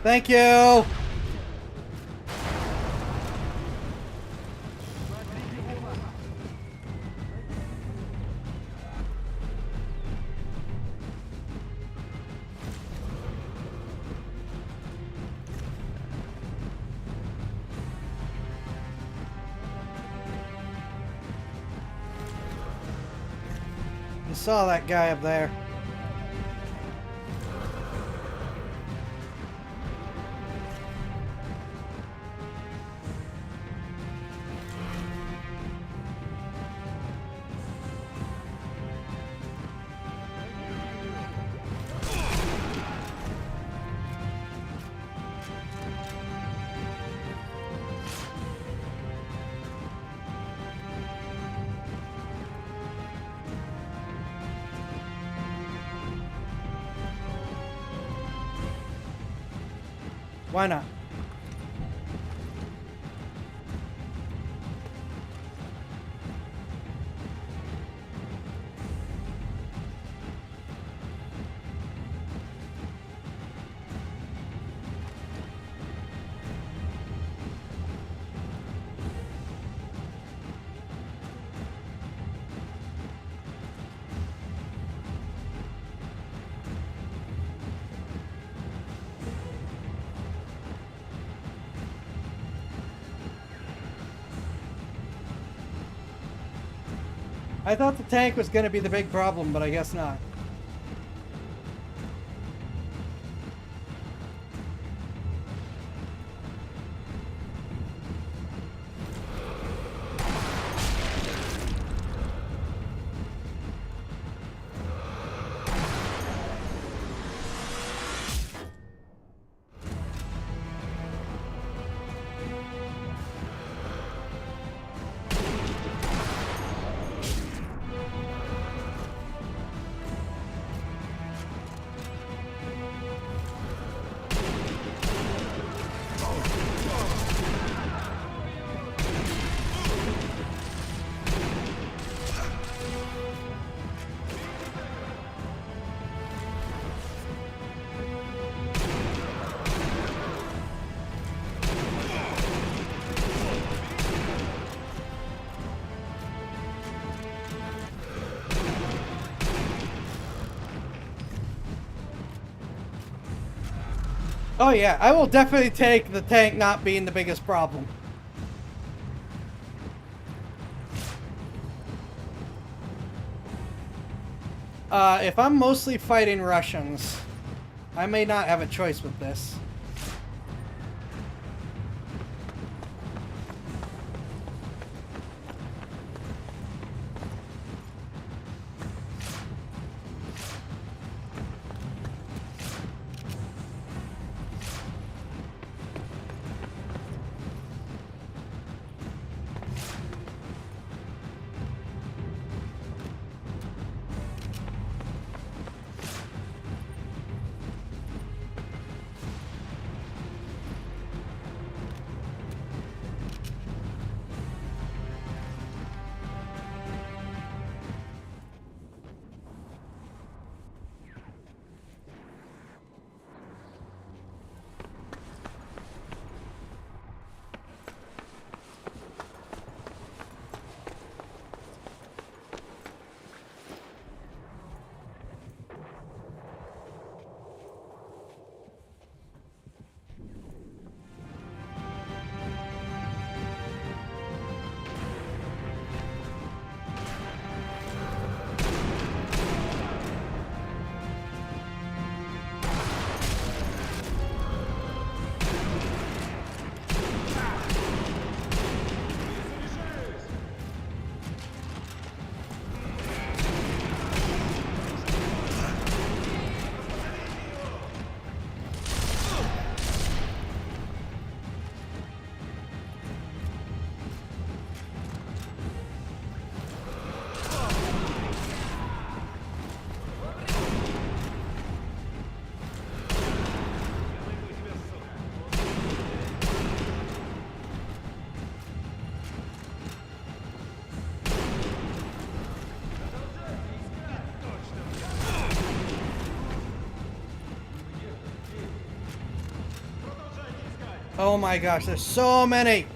Thank you! I saw that guy up there. Why not? I thought the tank was going to be the big problem, but I guess not. Oh yeah, I will definitely take the tank not being the biggest problem. If I'm mostly fighting Russians, I may not have a choice with this. Oh my gosh, there's so many!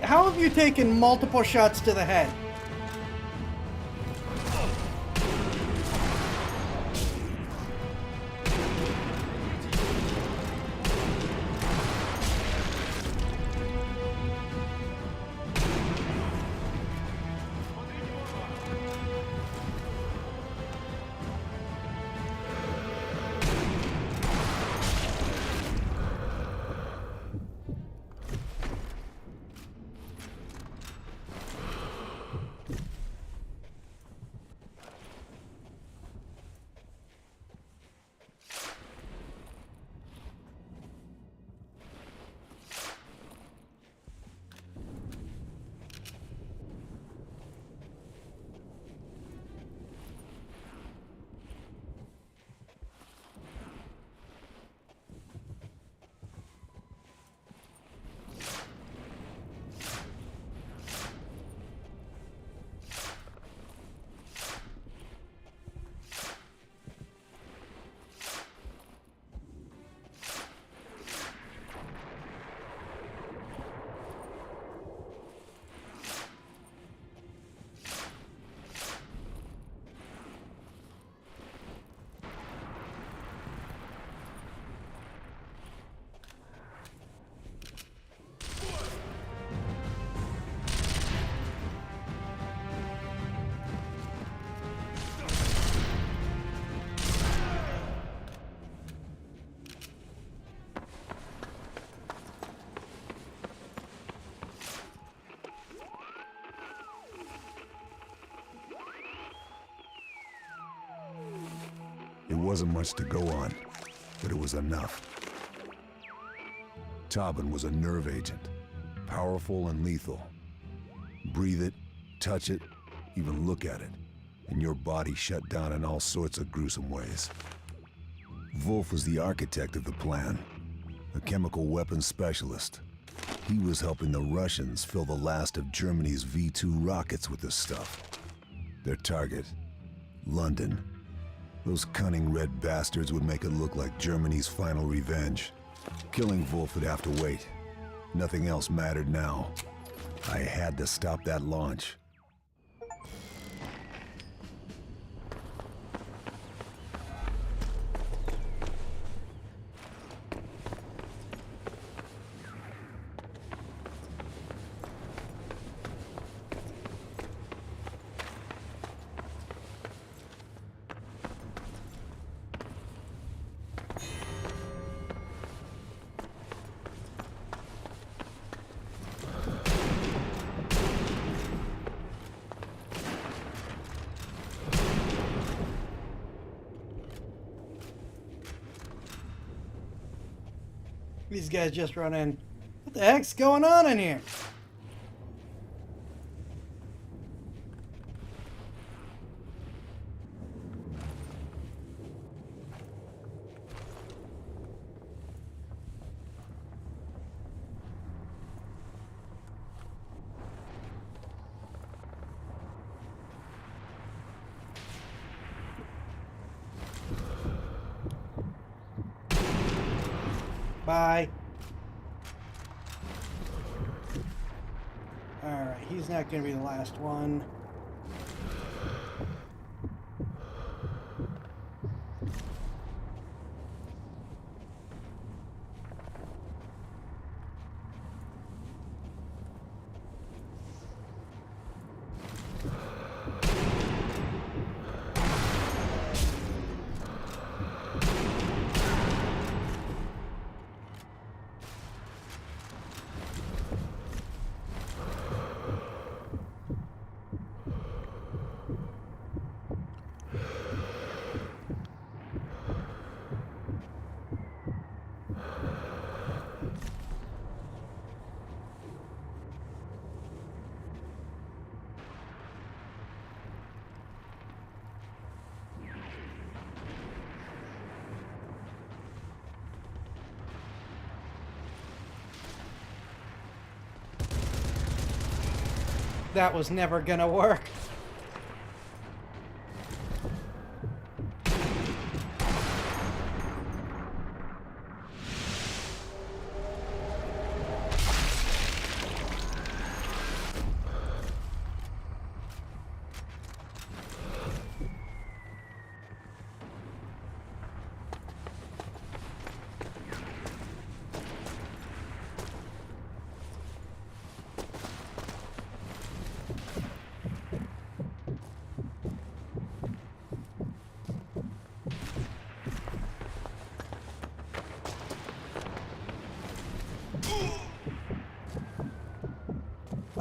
How have you taken multiple shots to the head? It wasn't much to go on, but it was enough. Tobin was a nerve agent, powerful and lethal. Breathe it, touch it, even look at it, and your body shut down in all sorts of gruesome ways. Wolf was the architect of the plan, a chemical weapons specialist, He was helping the Russians fill the last of Germany's V-2 rockets with this stuff. Their target, London. Those cunning red bastards would make it look like Germany's final revenge. Killing Wolf would have to wait. Nothing else mattered now. I had to stop that launch. These guys just run in. What the heck's going on in here? Bye. Alright, he's not going to be the last one. That was never gonna work.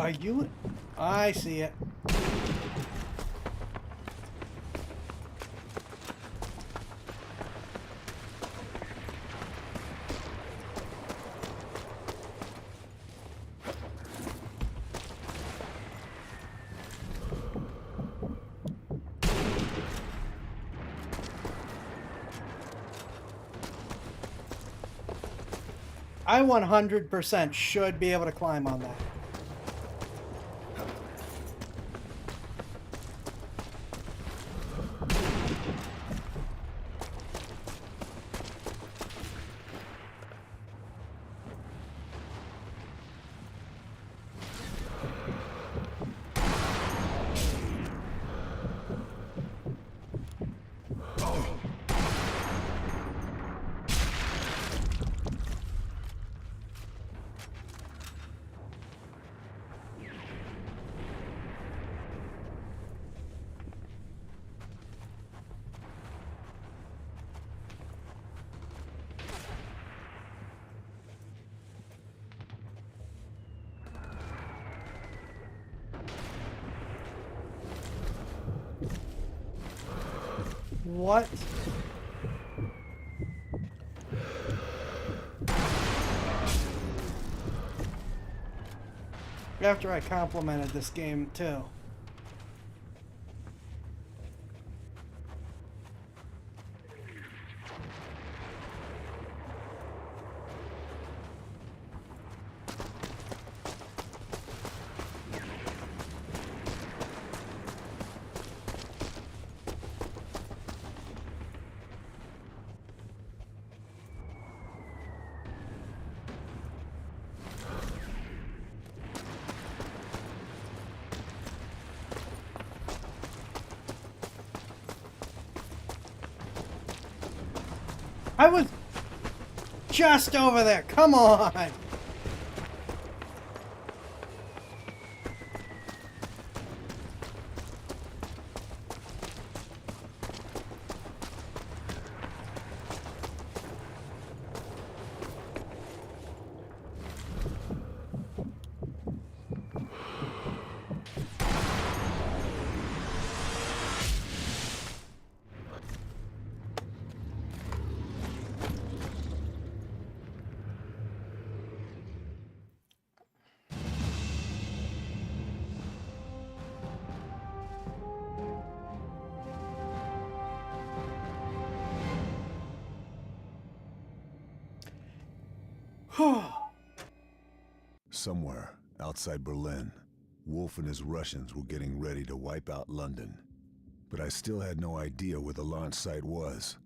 Are you? I see it. I 100% should be able to climb on that. What? After I complimented this game too. I was just over there. Come on. Somewhere outside Berlin, Wolf and his Russians were getting ready to wipe out London. But I still had no idea where the launch site was.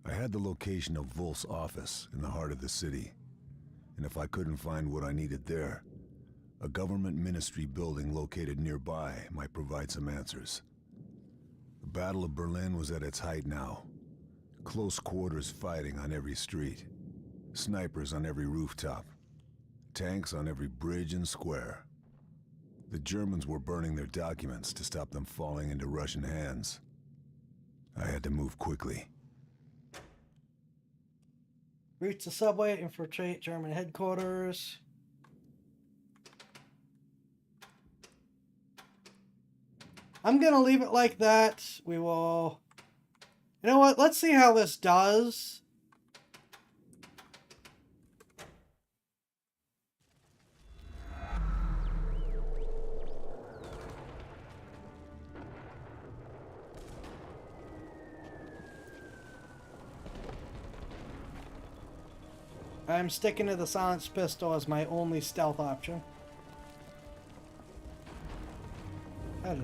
I had the location of Wolf's office in the heart of the city. And if I couldn't find what I needed there, a government ministry building located nearby might provide some answers. The Battle of Berlin was at its height now. Close quarters fighting on every street. Snipers on every rooftop. Tanks on every bridge and square. The Germans were burning their documents to stop them falling into Russian hands. I had to move quickly. Reach the subway, infiltrate German headquarters. I'm gonna leave it like that. We will... You know what? Let's see how this does. I'm sticking to the silenced pistol as my only stealth option. Hello.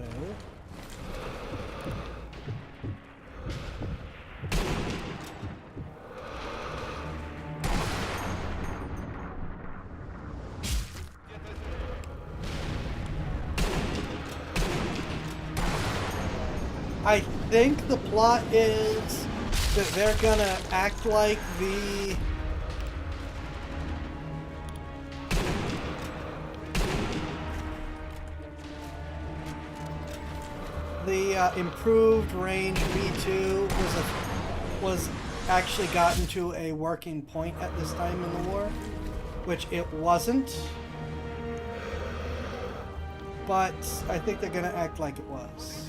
I think the plot is that they're gonna act like the improved range V2 was actually gotten to a working point at this time in the war, which it wasn't. But I think they're gonna act like it was.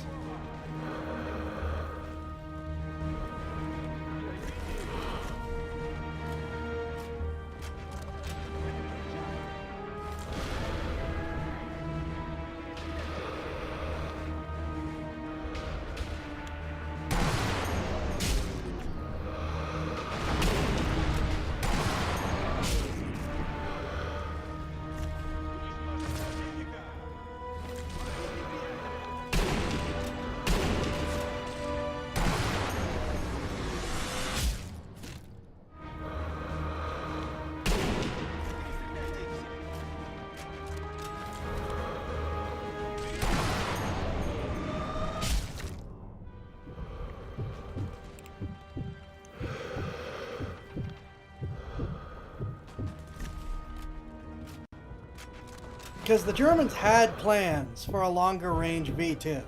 Because the Germans had plans for a longer range V2.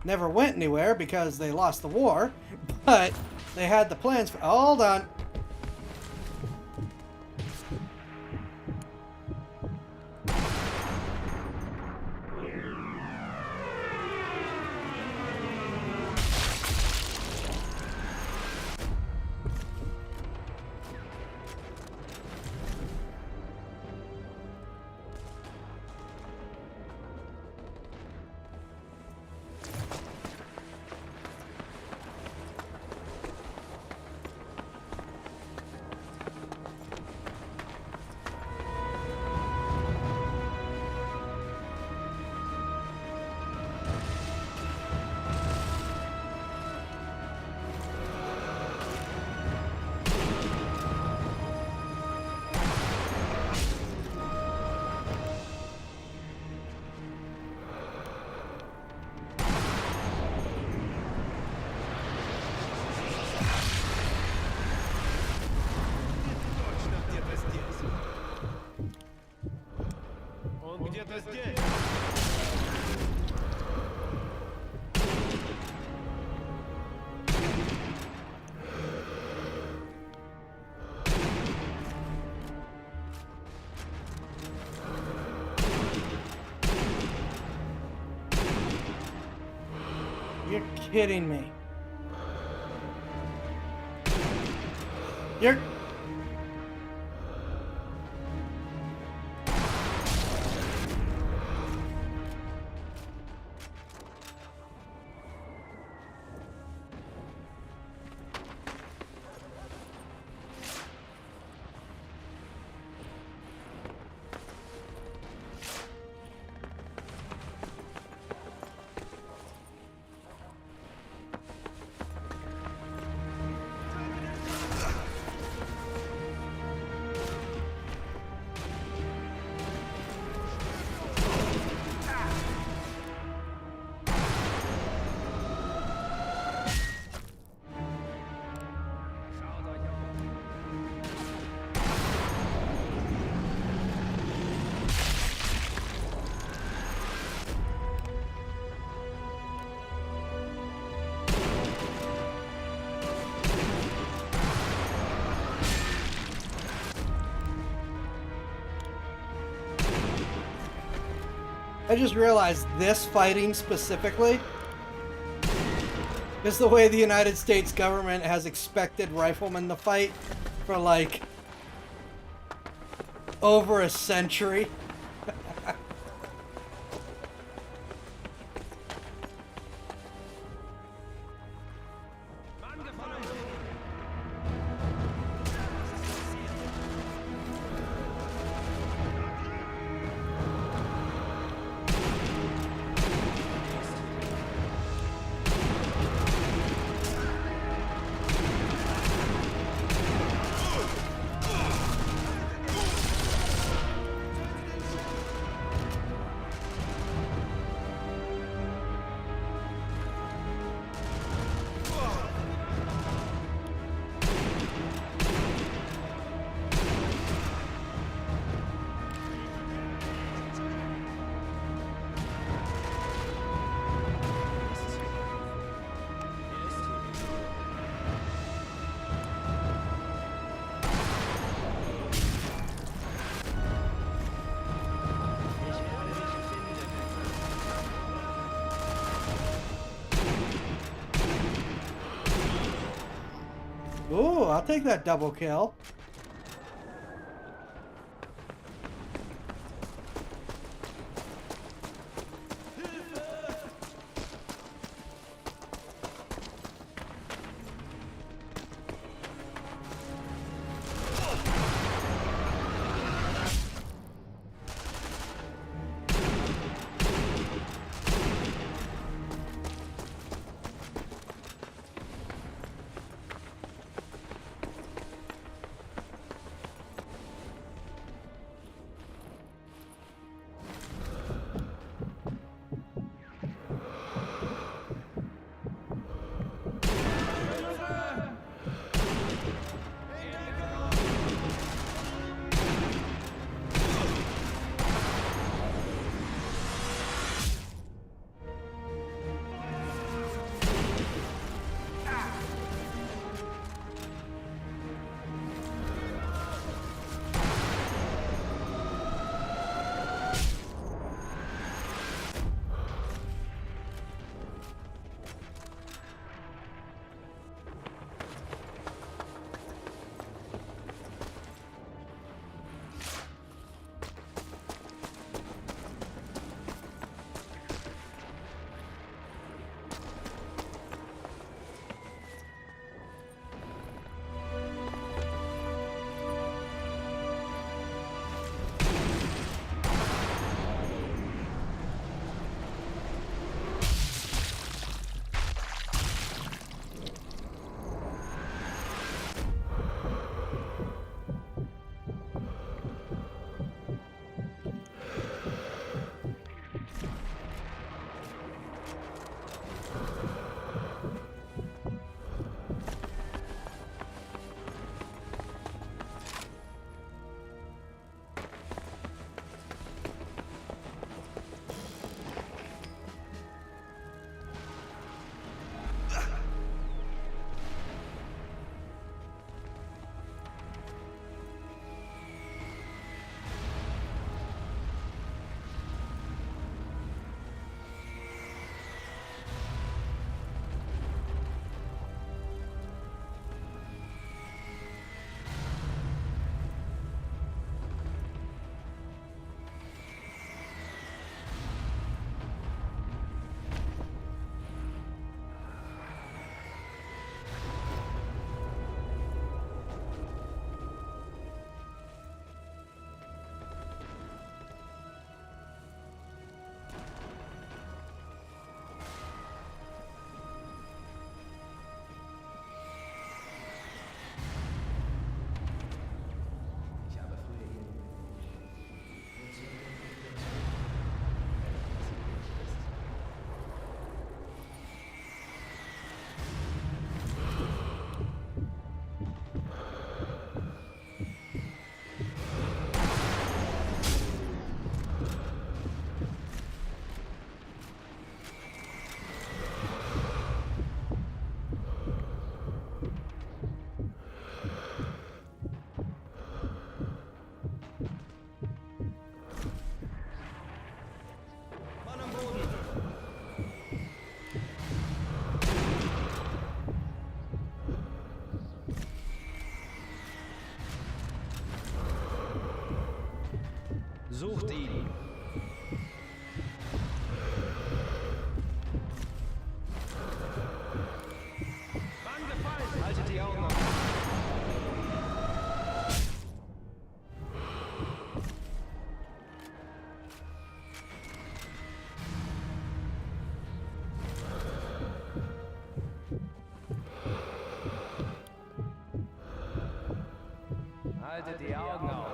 Never went anywhere because they lost the war, but they had the plans for... Hold on. kidding me? You're... I just realized this fighting specifically is the way the United States government has expected riflemen to fight for like over a century. Ooh, I'll take that double kill. Sucht ihn. Mann gefallen! Haltet die Augen offen. Haltet die Augen auf.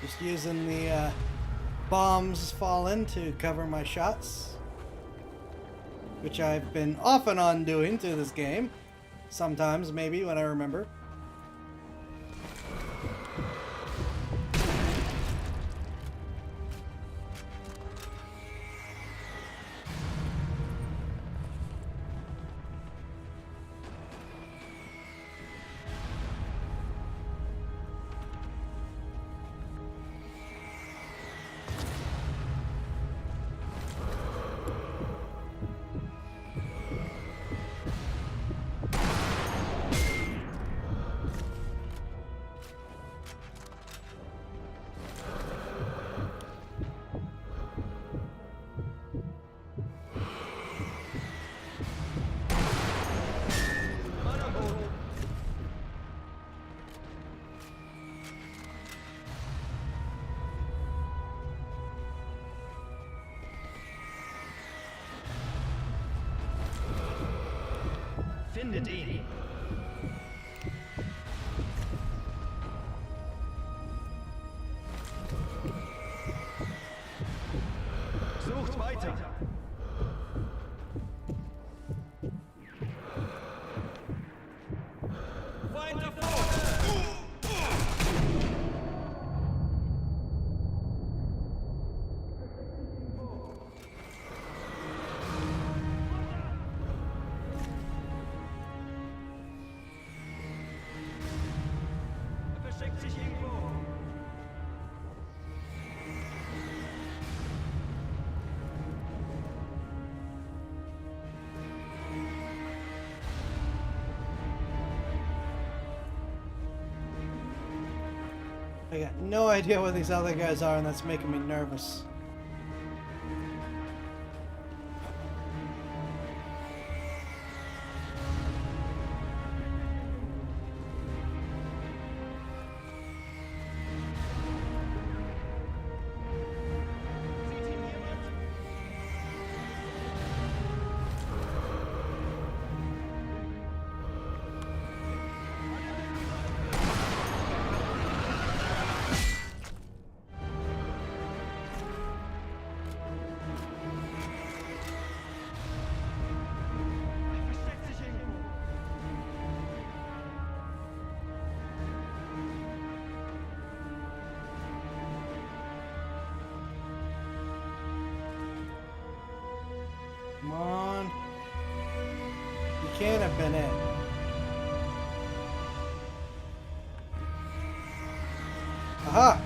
Just using the bombs fallen to cover my shots, which I've been off and on doing through this game. Sometimes, maybe, when I remember. Findet ihn! Sucht weiter! Feind davor! Versteckt sich irgendwo. I got no idea where these other guys are, and that's making me nervous. Come on. You can't have been it. Aha!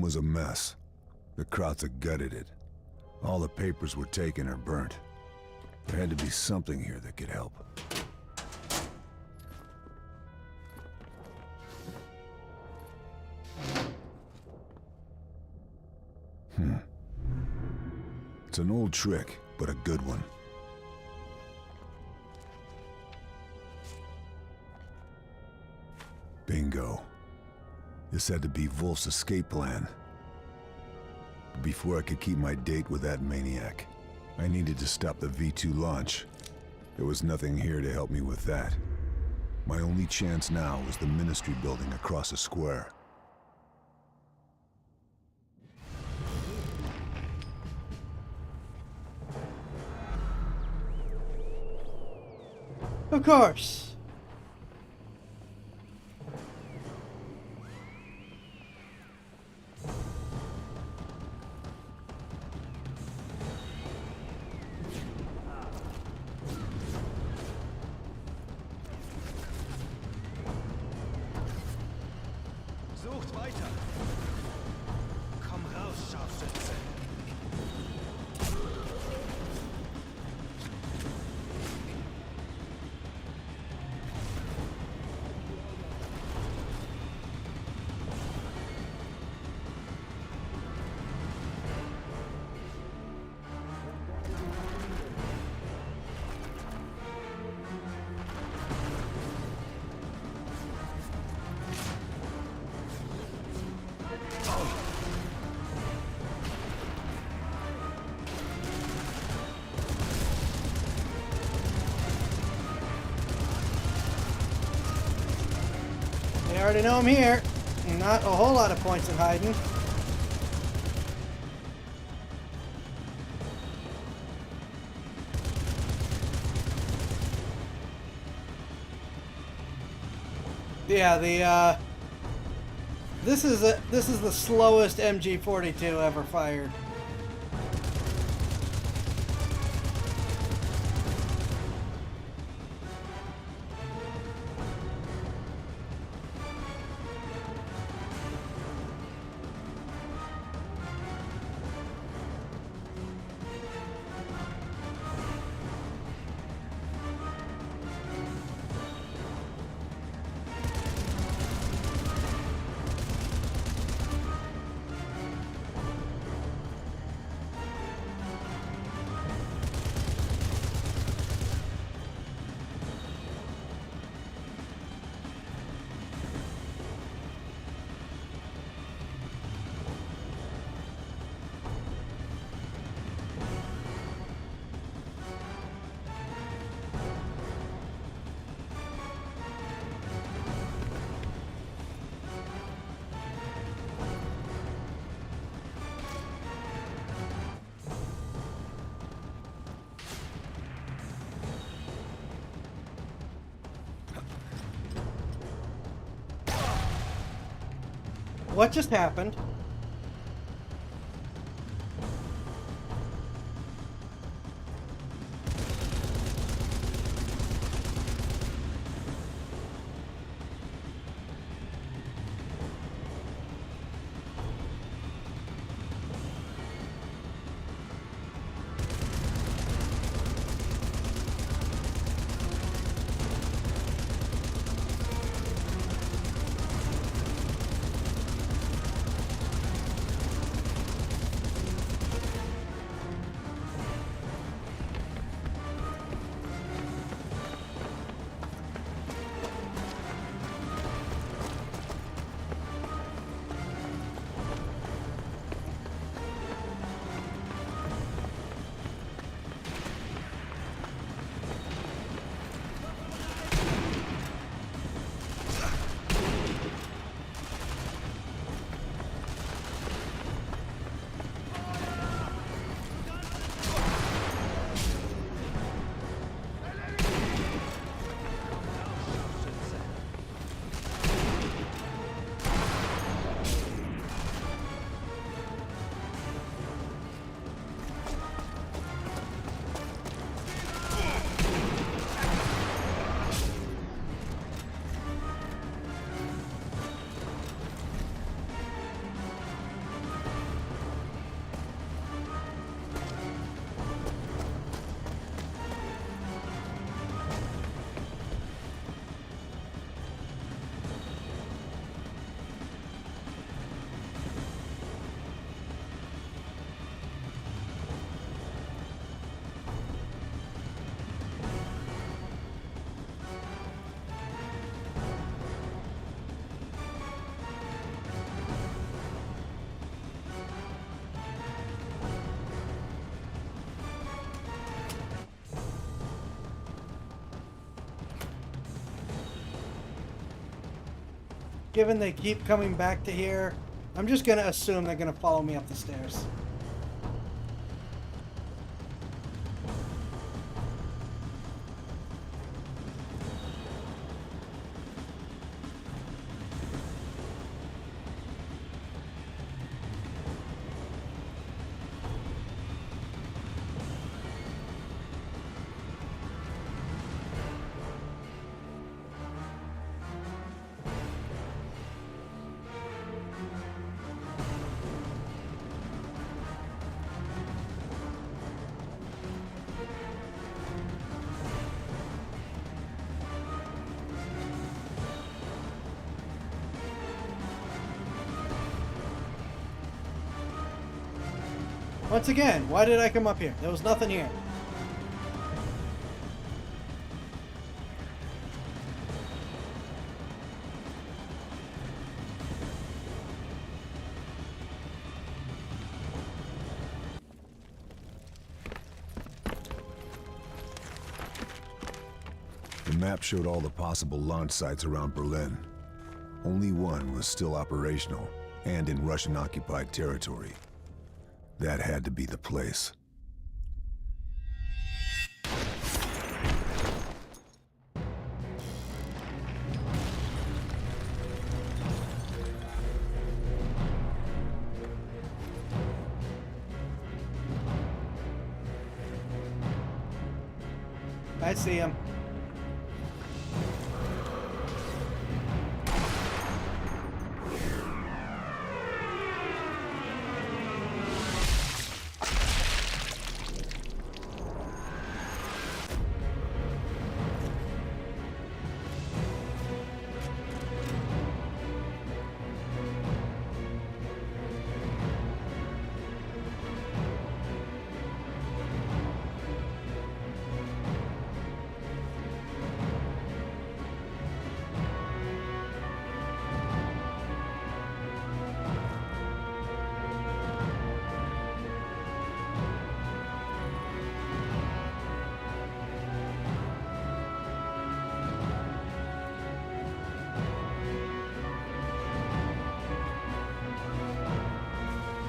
was a mess. The Krauts had gutted it. All the papers were taken or burnt. There had to be something here that could help. It's an old trick, but a good one. Bingo. This had to be Wolf's escape plan. But before I could keep my date with that maniac, I needed to stop the V2 launch. There was nothing here to help me with that. My only chance now was the Ministry building across the square. Of course. Sucht weiter. Komm raus, Scharfschütze. They already know I'm here. Not a whole lot of points in hiding. Yeah, this is the slowest MG42 ever fired. What just happened? given they keep coming back to here, I'm just going to assume they're going to follow me up the stairs. Once again, why did I come up here? There was nothing here. The map showed all the possible launch sites around Berlin. Only one was still operational and in Russian-occupied territory. That had to be the place. I see him.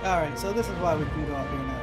Alright, so this is why we can go up here now.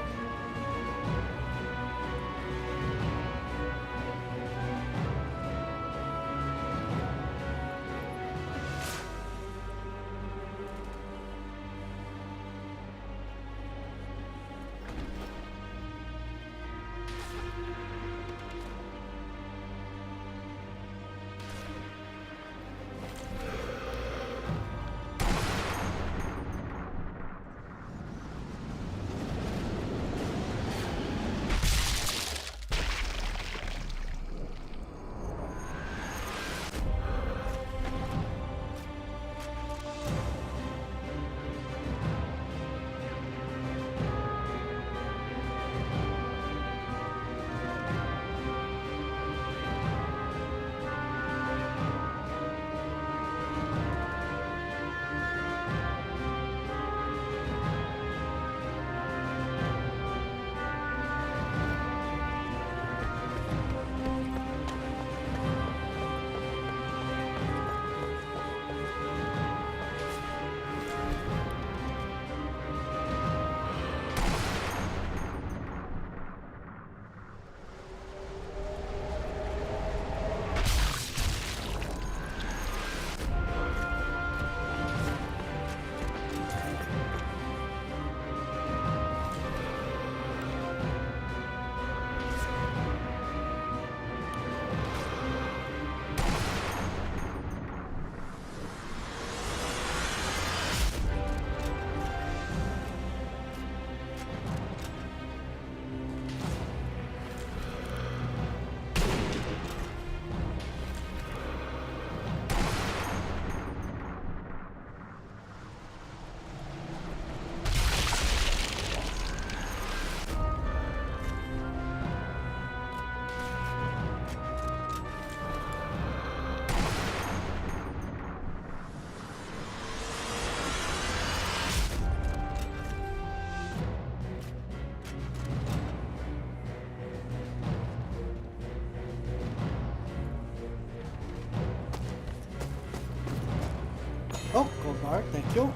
Oh, gold bar, thank you.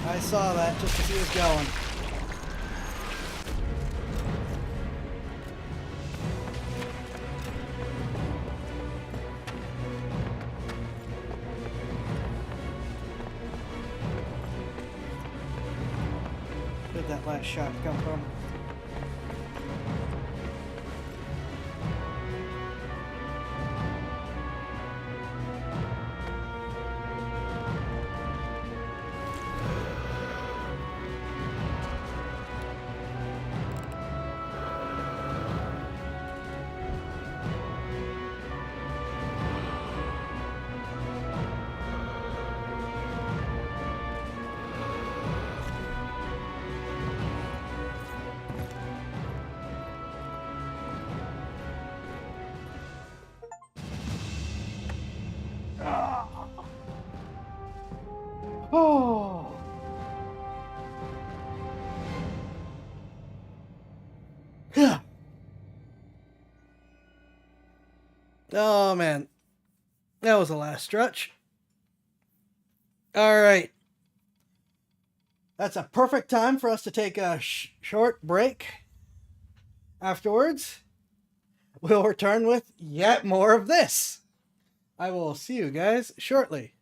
I saw that just as he was going. Where'd that last shot come from? Oh. Yeah. Oh man. That was the last stretch. All right. That's a perfect time for us to take a short break. Afterwards, we'll return with yet more of this. I will see you guys shortly.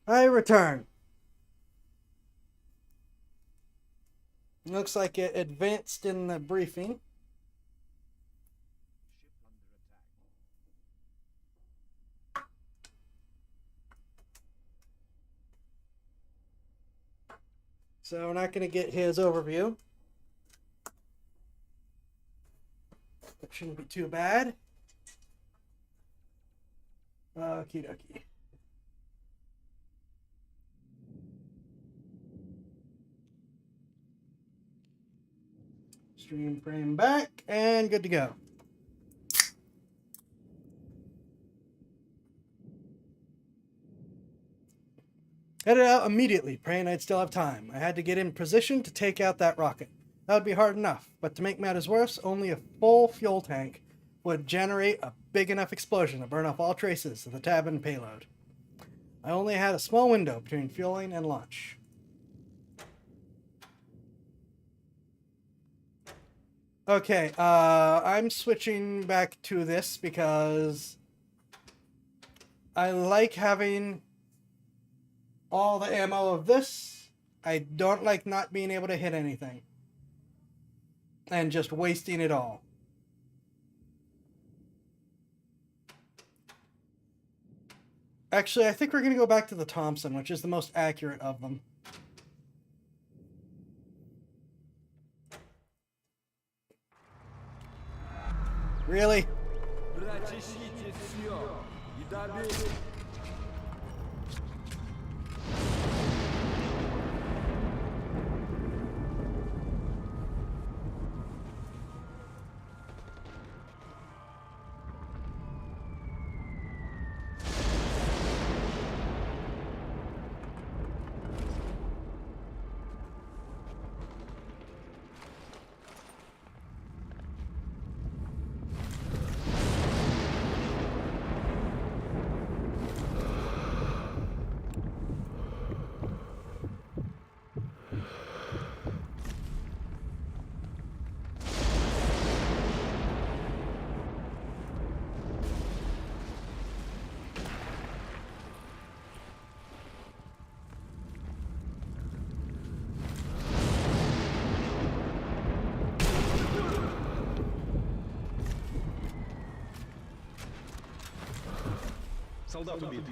I return. Looks like it advanced in the briefing. So we're not going to get his overview. That shouldn't be too bad. Okie dokie. Stream frame back and good to go. Headed out immediately, praying I'd still have time. I had to get in position to take out that rocket. That would be hard enough, but to make matters worse, only a full fuel tank would generate a big enough explosion to burn off all traces of the Tabin payload. I only had a small window between fueling and launch. Okay, I'm switching back to this because I like having all the ammo of this. I don't like not being able to hit anything and just wasting it all. Actually, I think we're going to go back to the Thompson, which is the most accurate of them. Really? Солдат убит.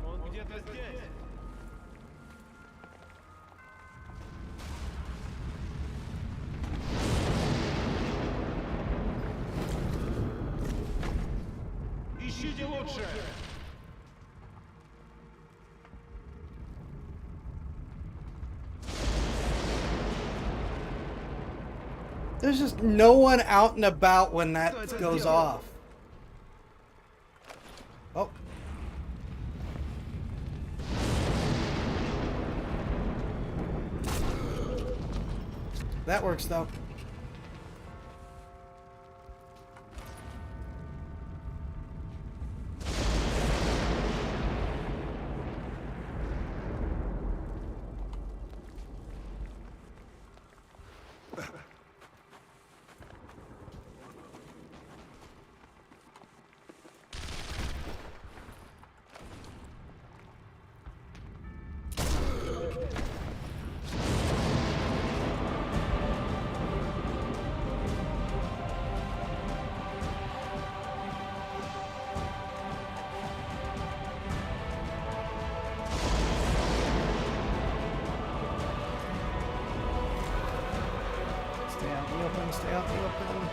Он где-то здесь. Ищите лучше. There's just no one out and about when that goes off. Oh. That works though. Stay out in the open, stay out in the open.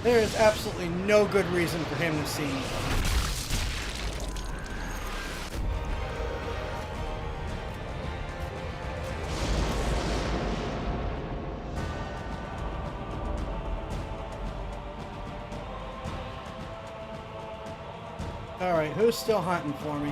There is absolutely no good reason for him to see me. Alright, who's still hunting for me?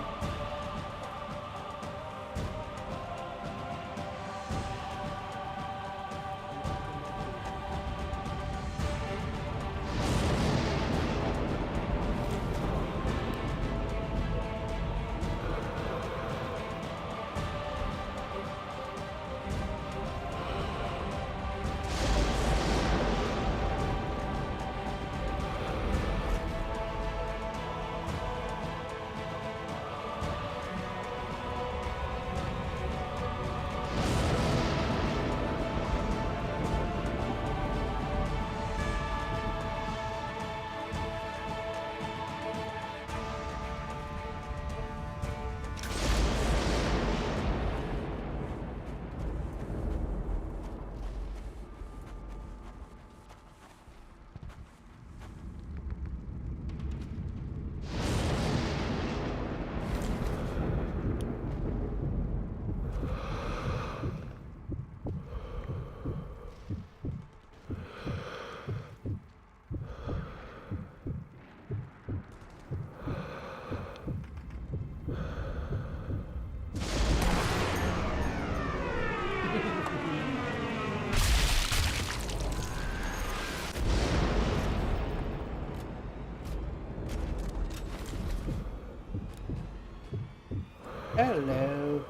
Hello.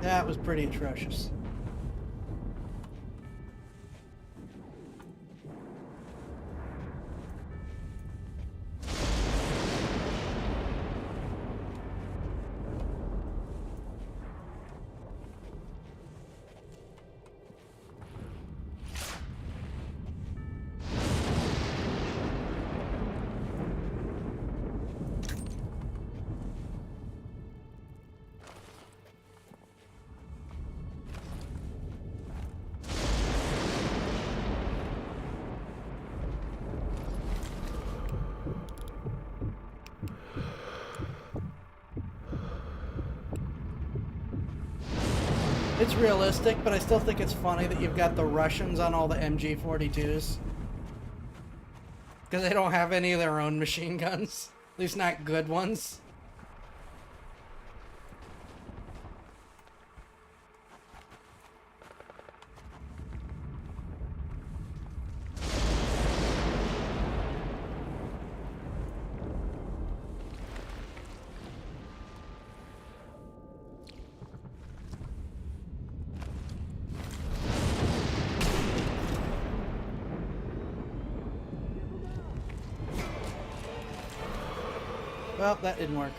That was pretty atrocious. It's realistic, but I still think it's funny that you've got the Russians on all the MG42s. Because they don't have any of their own machine guns. At least not good ones. Well, that didn't work.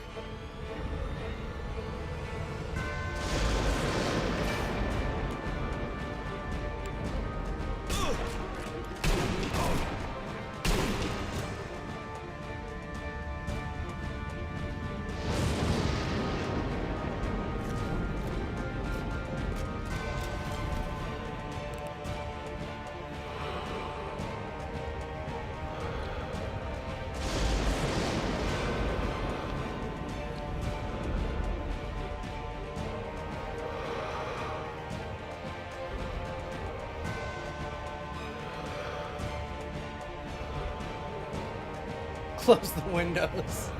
close the windows.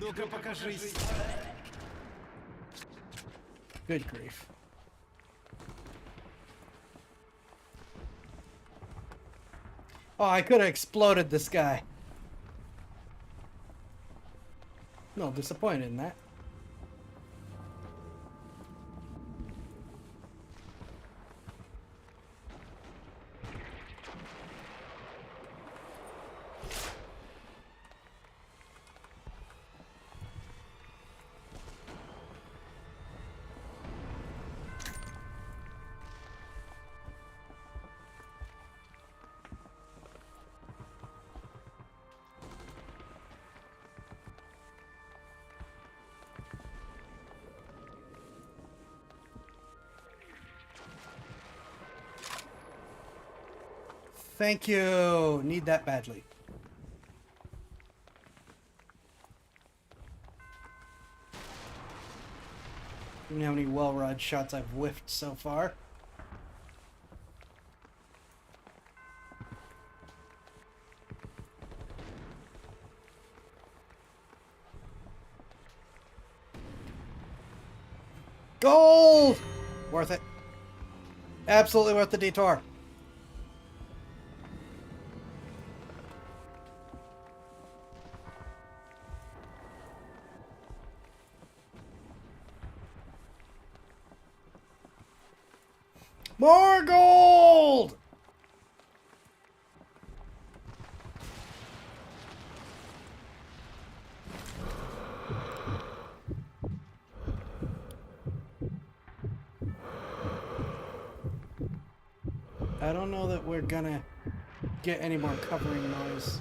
Ну-ка покажись. Good grief. Oh, I could have exploded this guy. No, disappointed in that. Thank you. Need that badly. You know how many well-rod shots I've whiffed so far. Gold! Worth it. Absolutely worth the detour. More gold! I don't know that we're gonna get any more covering noise.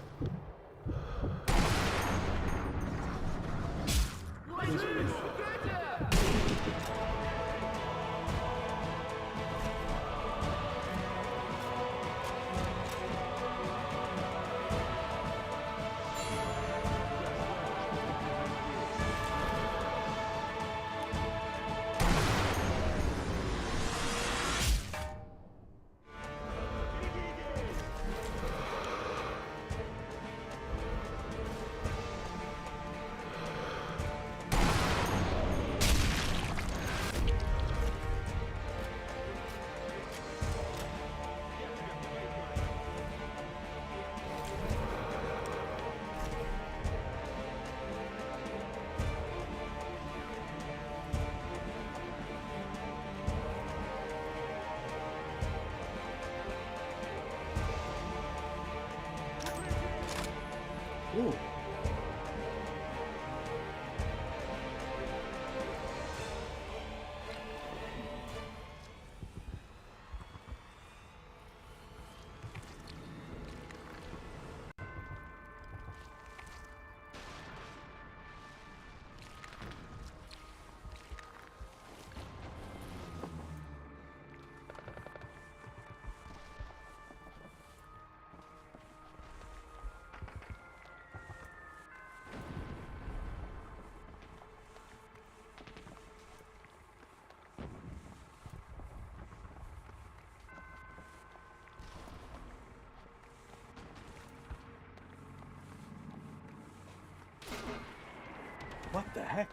heck?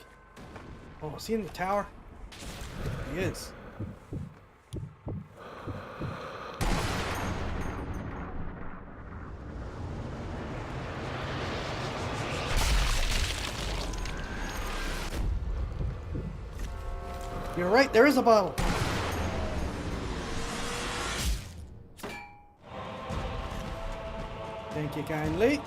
Oh, is he in the tower? He is. You're right, there is a bottle. Thank you kindly.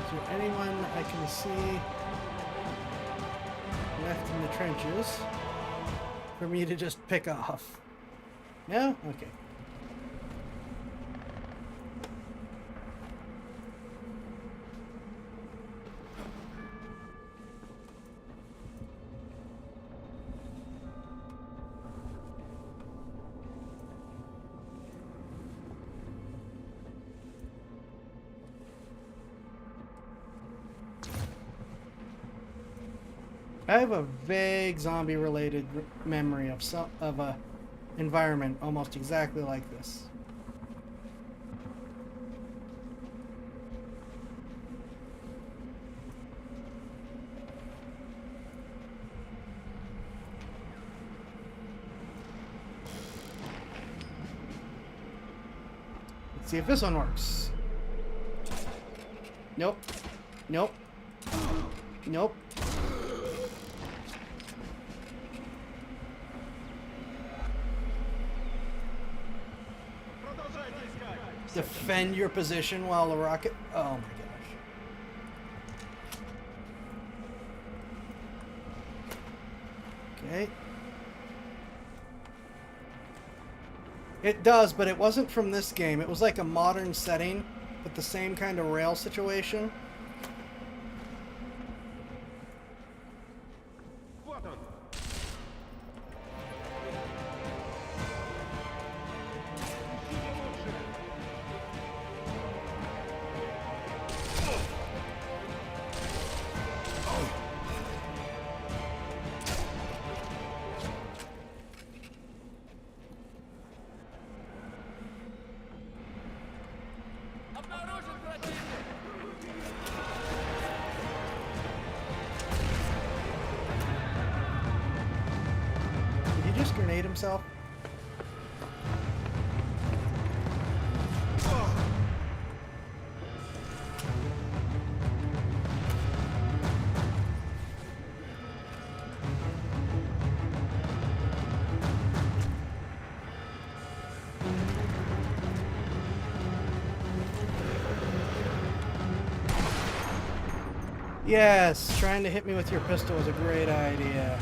Is there anyone I can see left in the trenches for me to just pick off? No? Okay. I have a vague zombie-related memory of a environment almost exactly like this. Let's see if this one works. Nope. Nope. Nope. Defend your position while the rocket... Oh my gosh. Okay. It does, but it wasn't from this game. It was like a modern setting, but the same kind of rail situation. Вот он. Обнаружен противник! Did he just grenade himself? Yes, trying to hit me with your pistol is a great idea.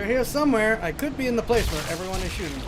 here somewhere. I could be in the place where everyone is shooting.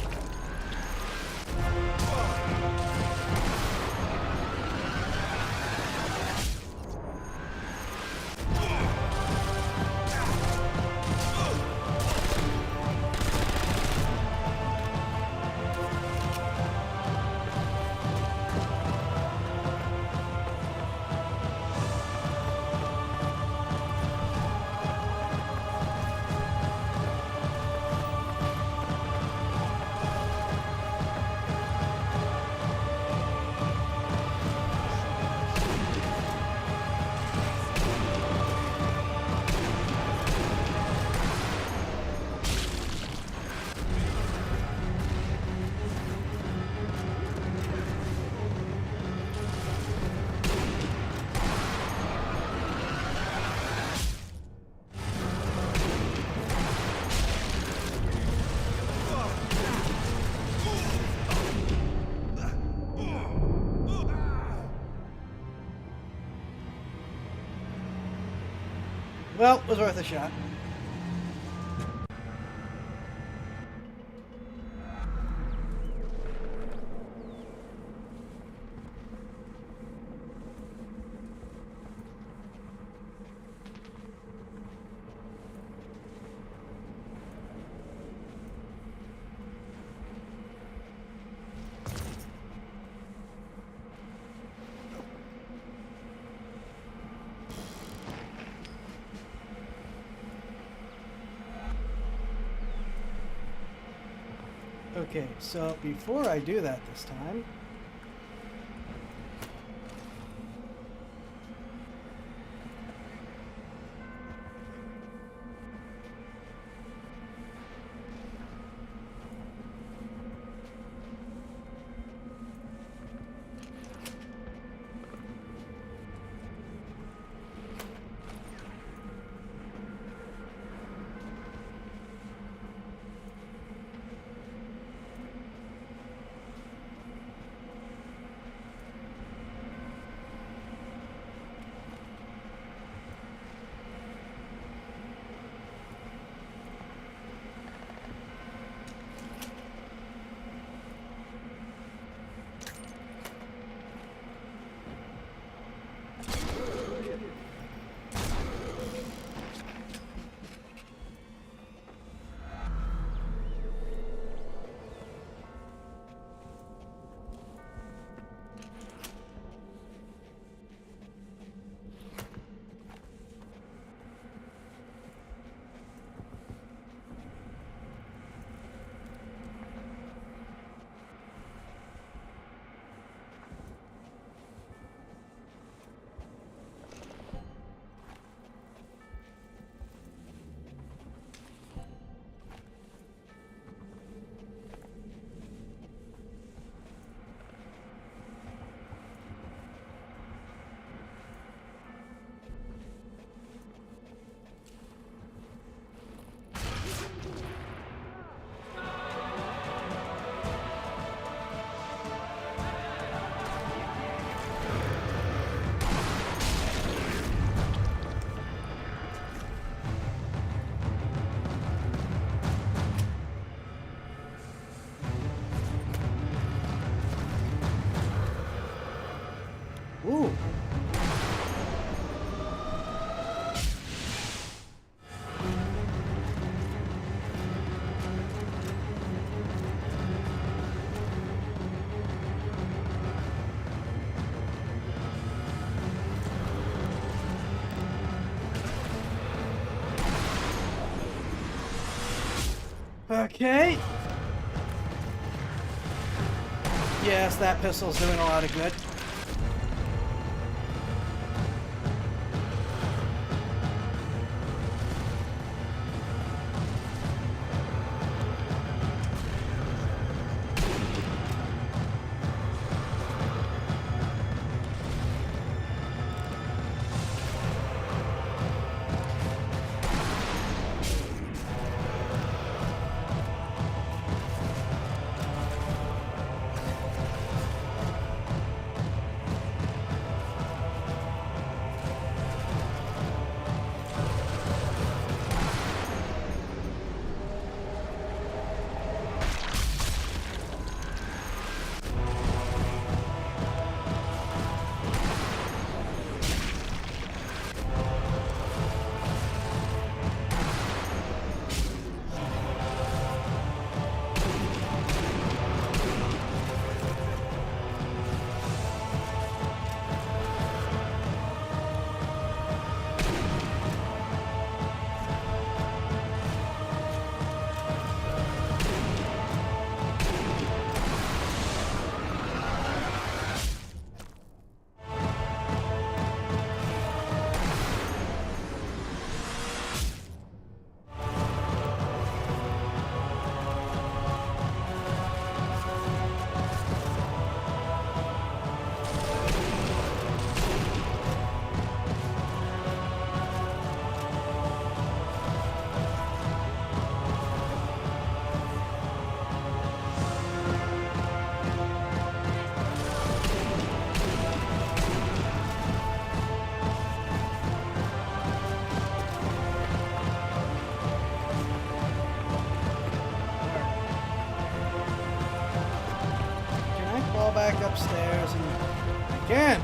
Well, it was worth a shot. Okay, so before I do that this time, ooh. Okay. Yes, that pistol's doing a lot of good. back upstairs and again.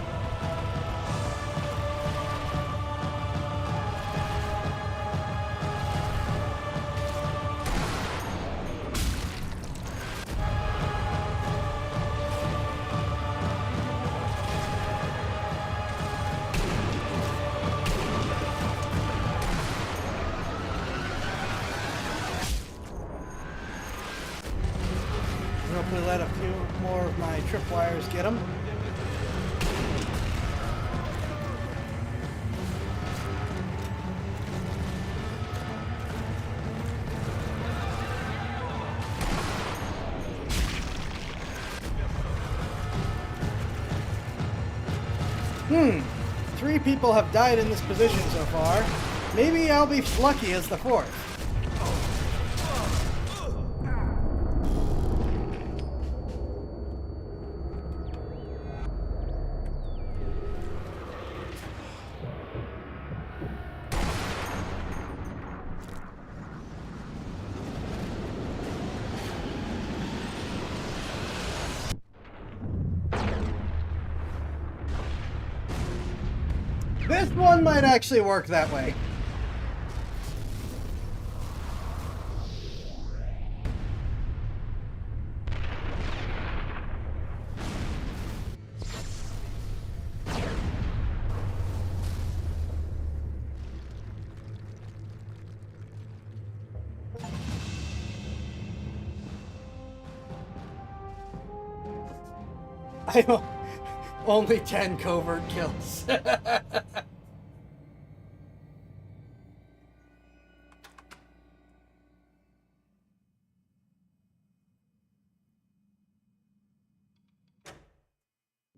Hopefully let a few more of my tripwires get them. Three people have died in this position so far. Maybe I'll be lucky as the fourth. This one might actually work that way. I don't, only 10 covert kills.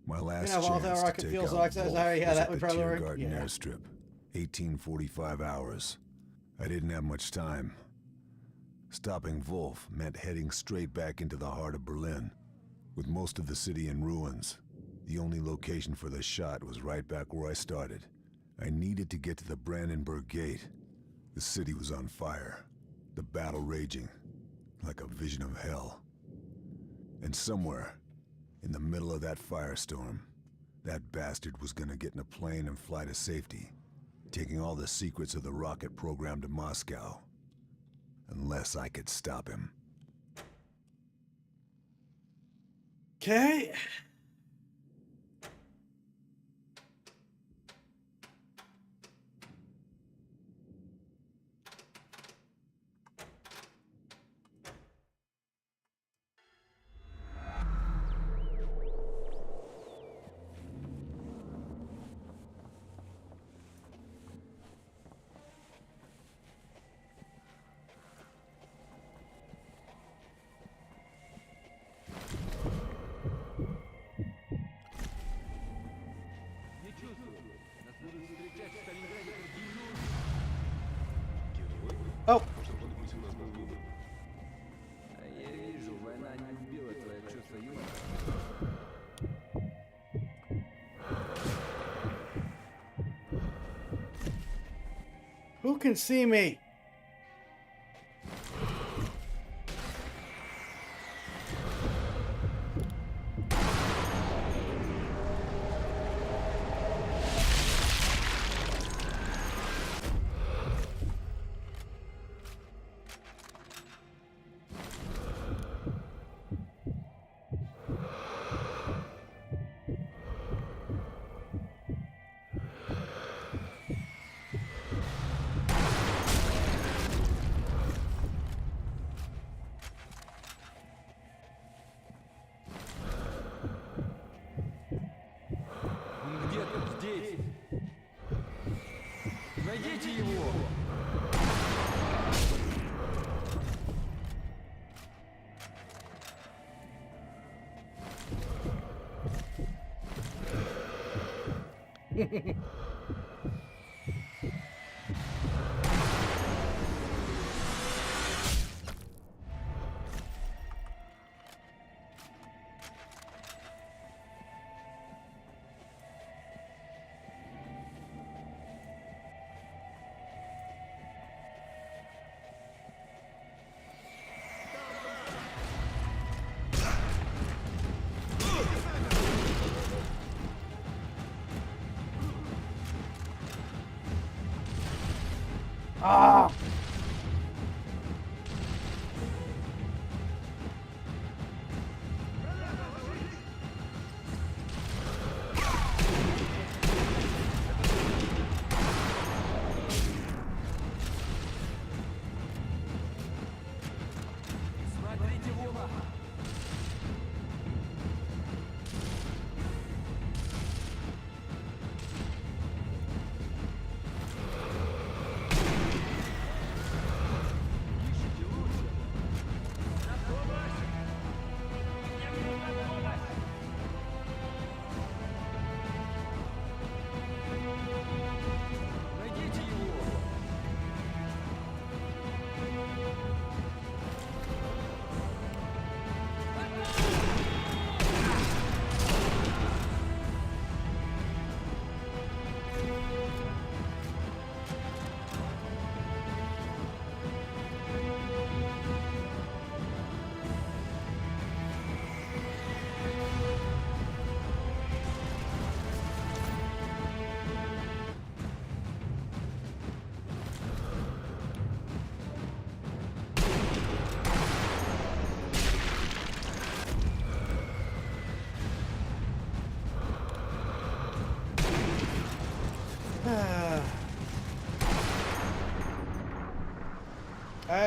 My last You know, all the chance rocket to take fuel out cell access. Wolf Oh, yeah, was that at would the probably work. Tiergarten Yeah. airstrip. 1845 hours. I didn't have much time. Stopping Wolf meant heading straight back into the heart of Berlin. With most of the city in ruins, the only location for the shot was right back where I started. I needed to get to the Brandenburg Gate. The city was on fire. The battle raging, like a vision of hell. And somewhere, in the middle of that firestorm, that bastard was gonna get in a plane and fly to safety, taking all the secrets of the rocket program to Moscow. Unless I could stop him. Okay. Oh, Может, быть, у нас был выбор. Я вижу, война не убила твое чувство юмора. who can see me? Он где-то здесь. Найдите его.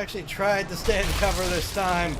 actually tried to stay in cover this time.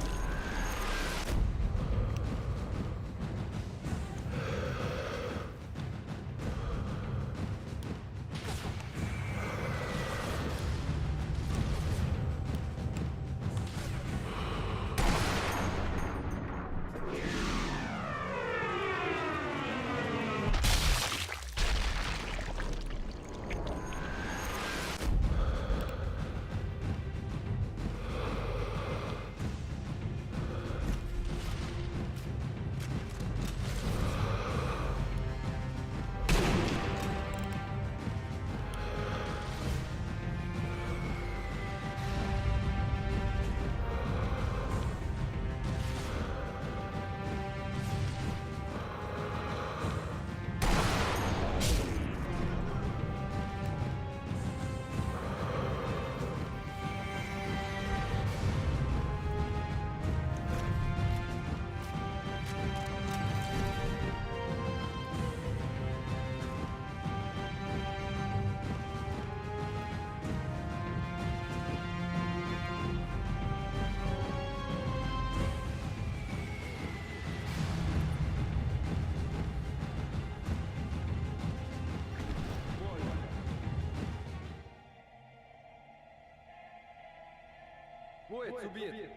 Wo jetzt убит?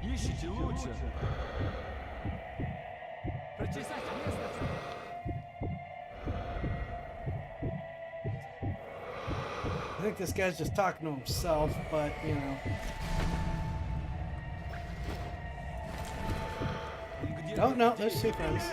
Ищите лучше. Прочесать местность. I think this guy's just talking to himself, but, you know. Oh, no, there's two friends.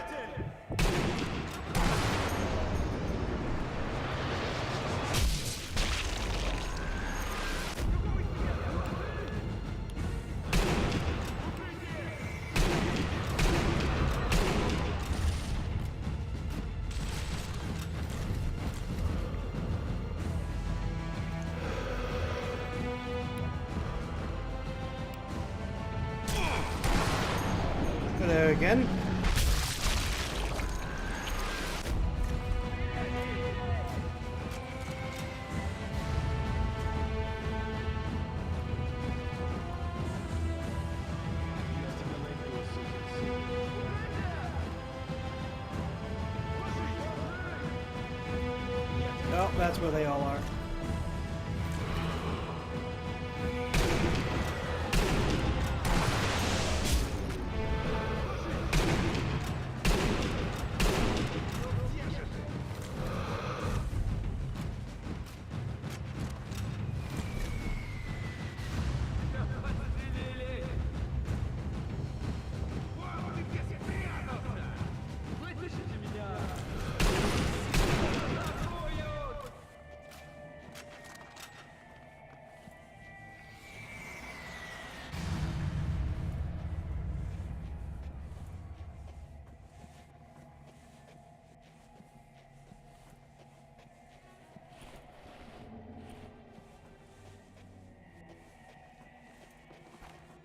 There again. Oh, that's where they all are.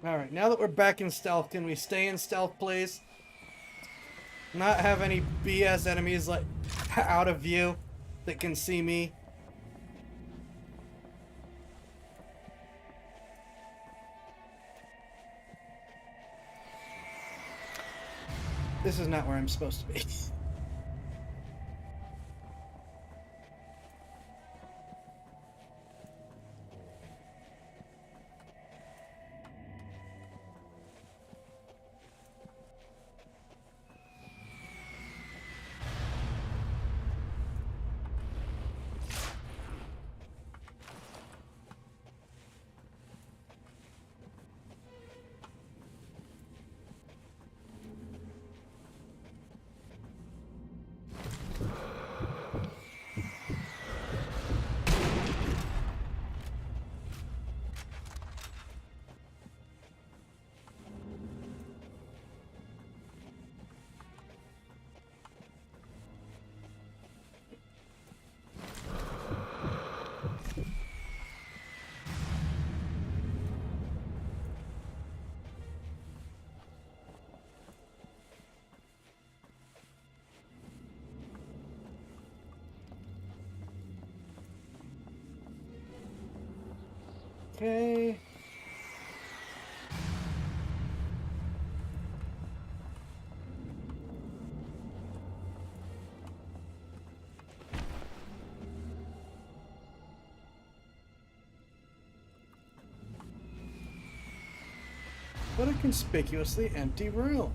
Alright, now that we're back in stealth, can we stay in stealth, please? Not have any BS enemies, like, out of view that can see me. This is not where I'm supposed to be. Okay. What a conspicuously empty room.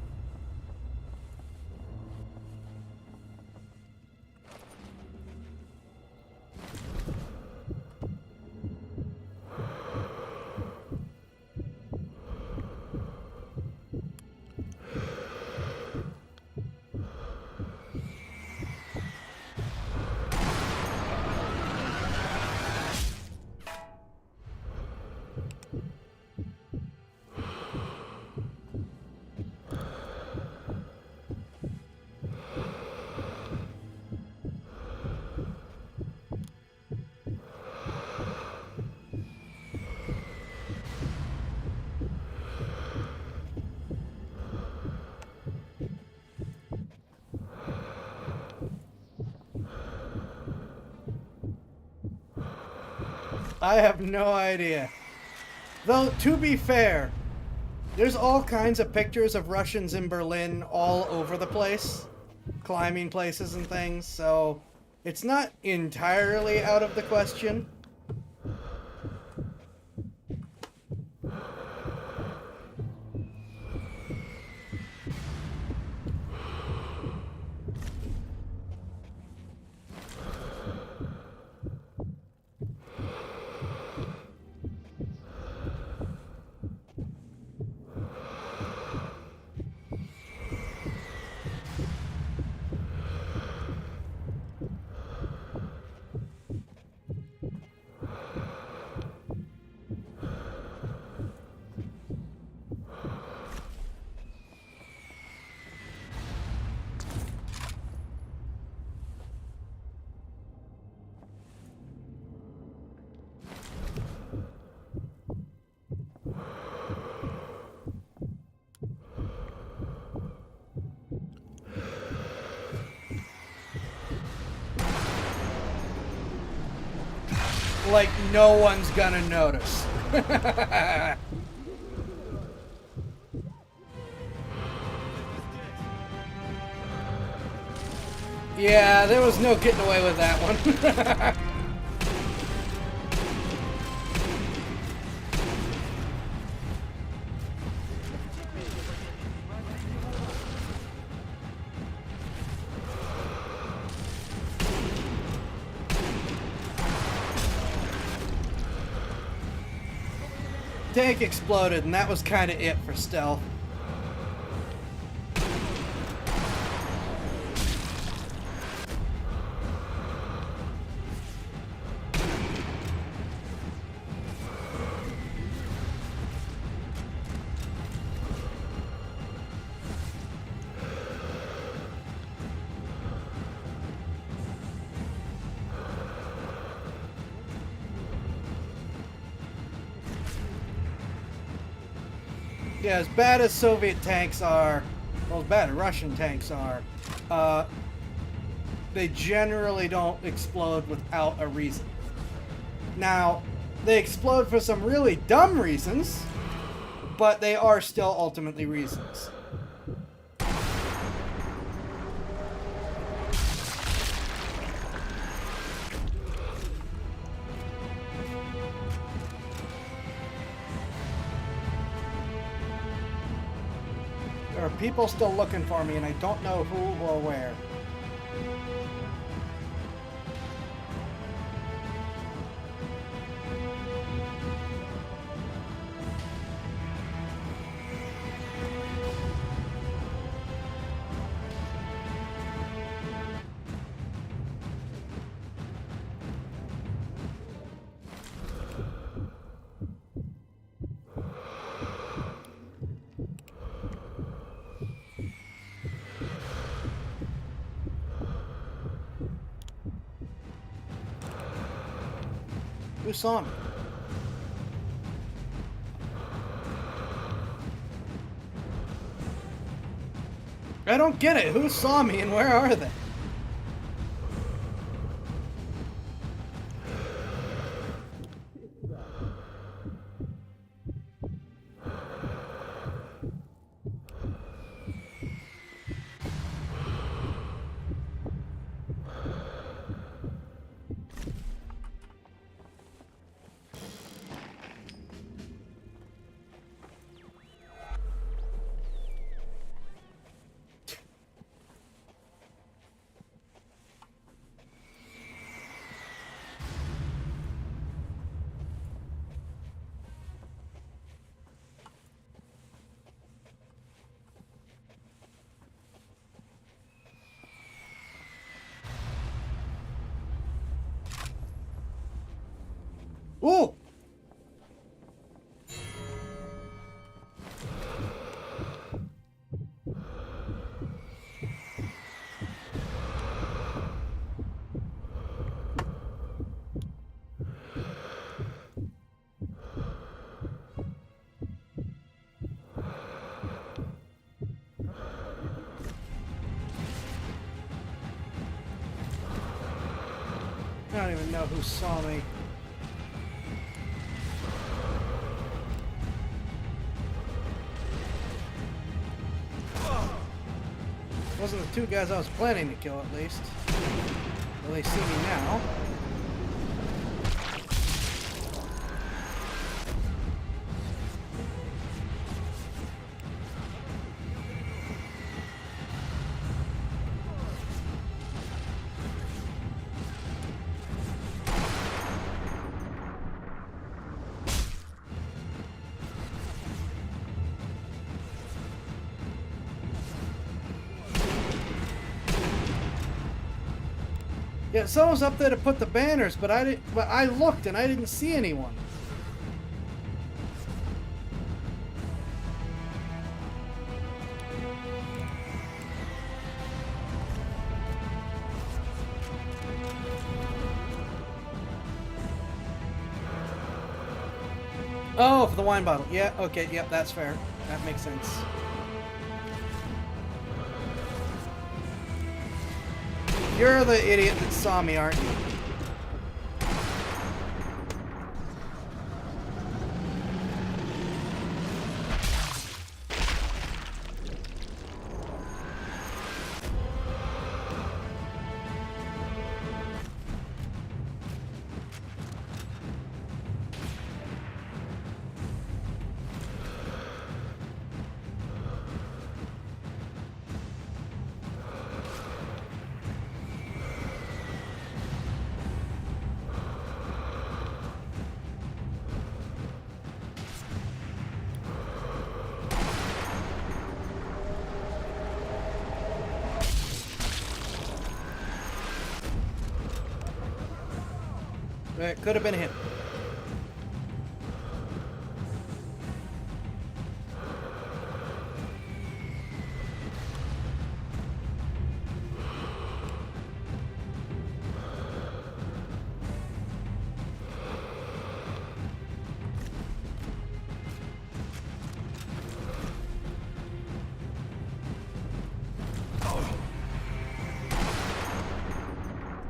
I have no idea. Though, to be fair, there's all kinds of pictures of Russians in Berlin all over the place. Climbing places and things, so it's not entirely out of the question. Like, no one's gonna notice. Yeah, there was no getting away with that one. Tank exploded, and that was kind of it for stealth. Yeah, as bad as Soviet tanks are, well, as bad as Russian tanks are, they generally don't explode without a reason. Now, they explode for some really dumb reasons, but they are still ultimately reasons. There are people still looking for me, and I don't know who or where. Who saw me? I don't get it. Who saw me and where are they? Ooh! I don't even know who saw me. Wasn't the two guys I was planning to kill, at least. Well, they see me now. Yeah, someone was up there to put the banners, but I didn't. But I looked and I didn't see anyone. Oh, for the wine bottle. Yeah, okay, yep, that's fair. That makes sense. You're the idiot that saw me, aren't you? It could have been him.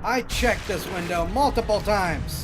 I checked this window multiple times.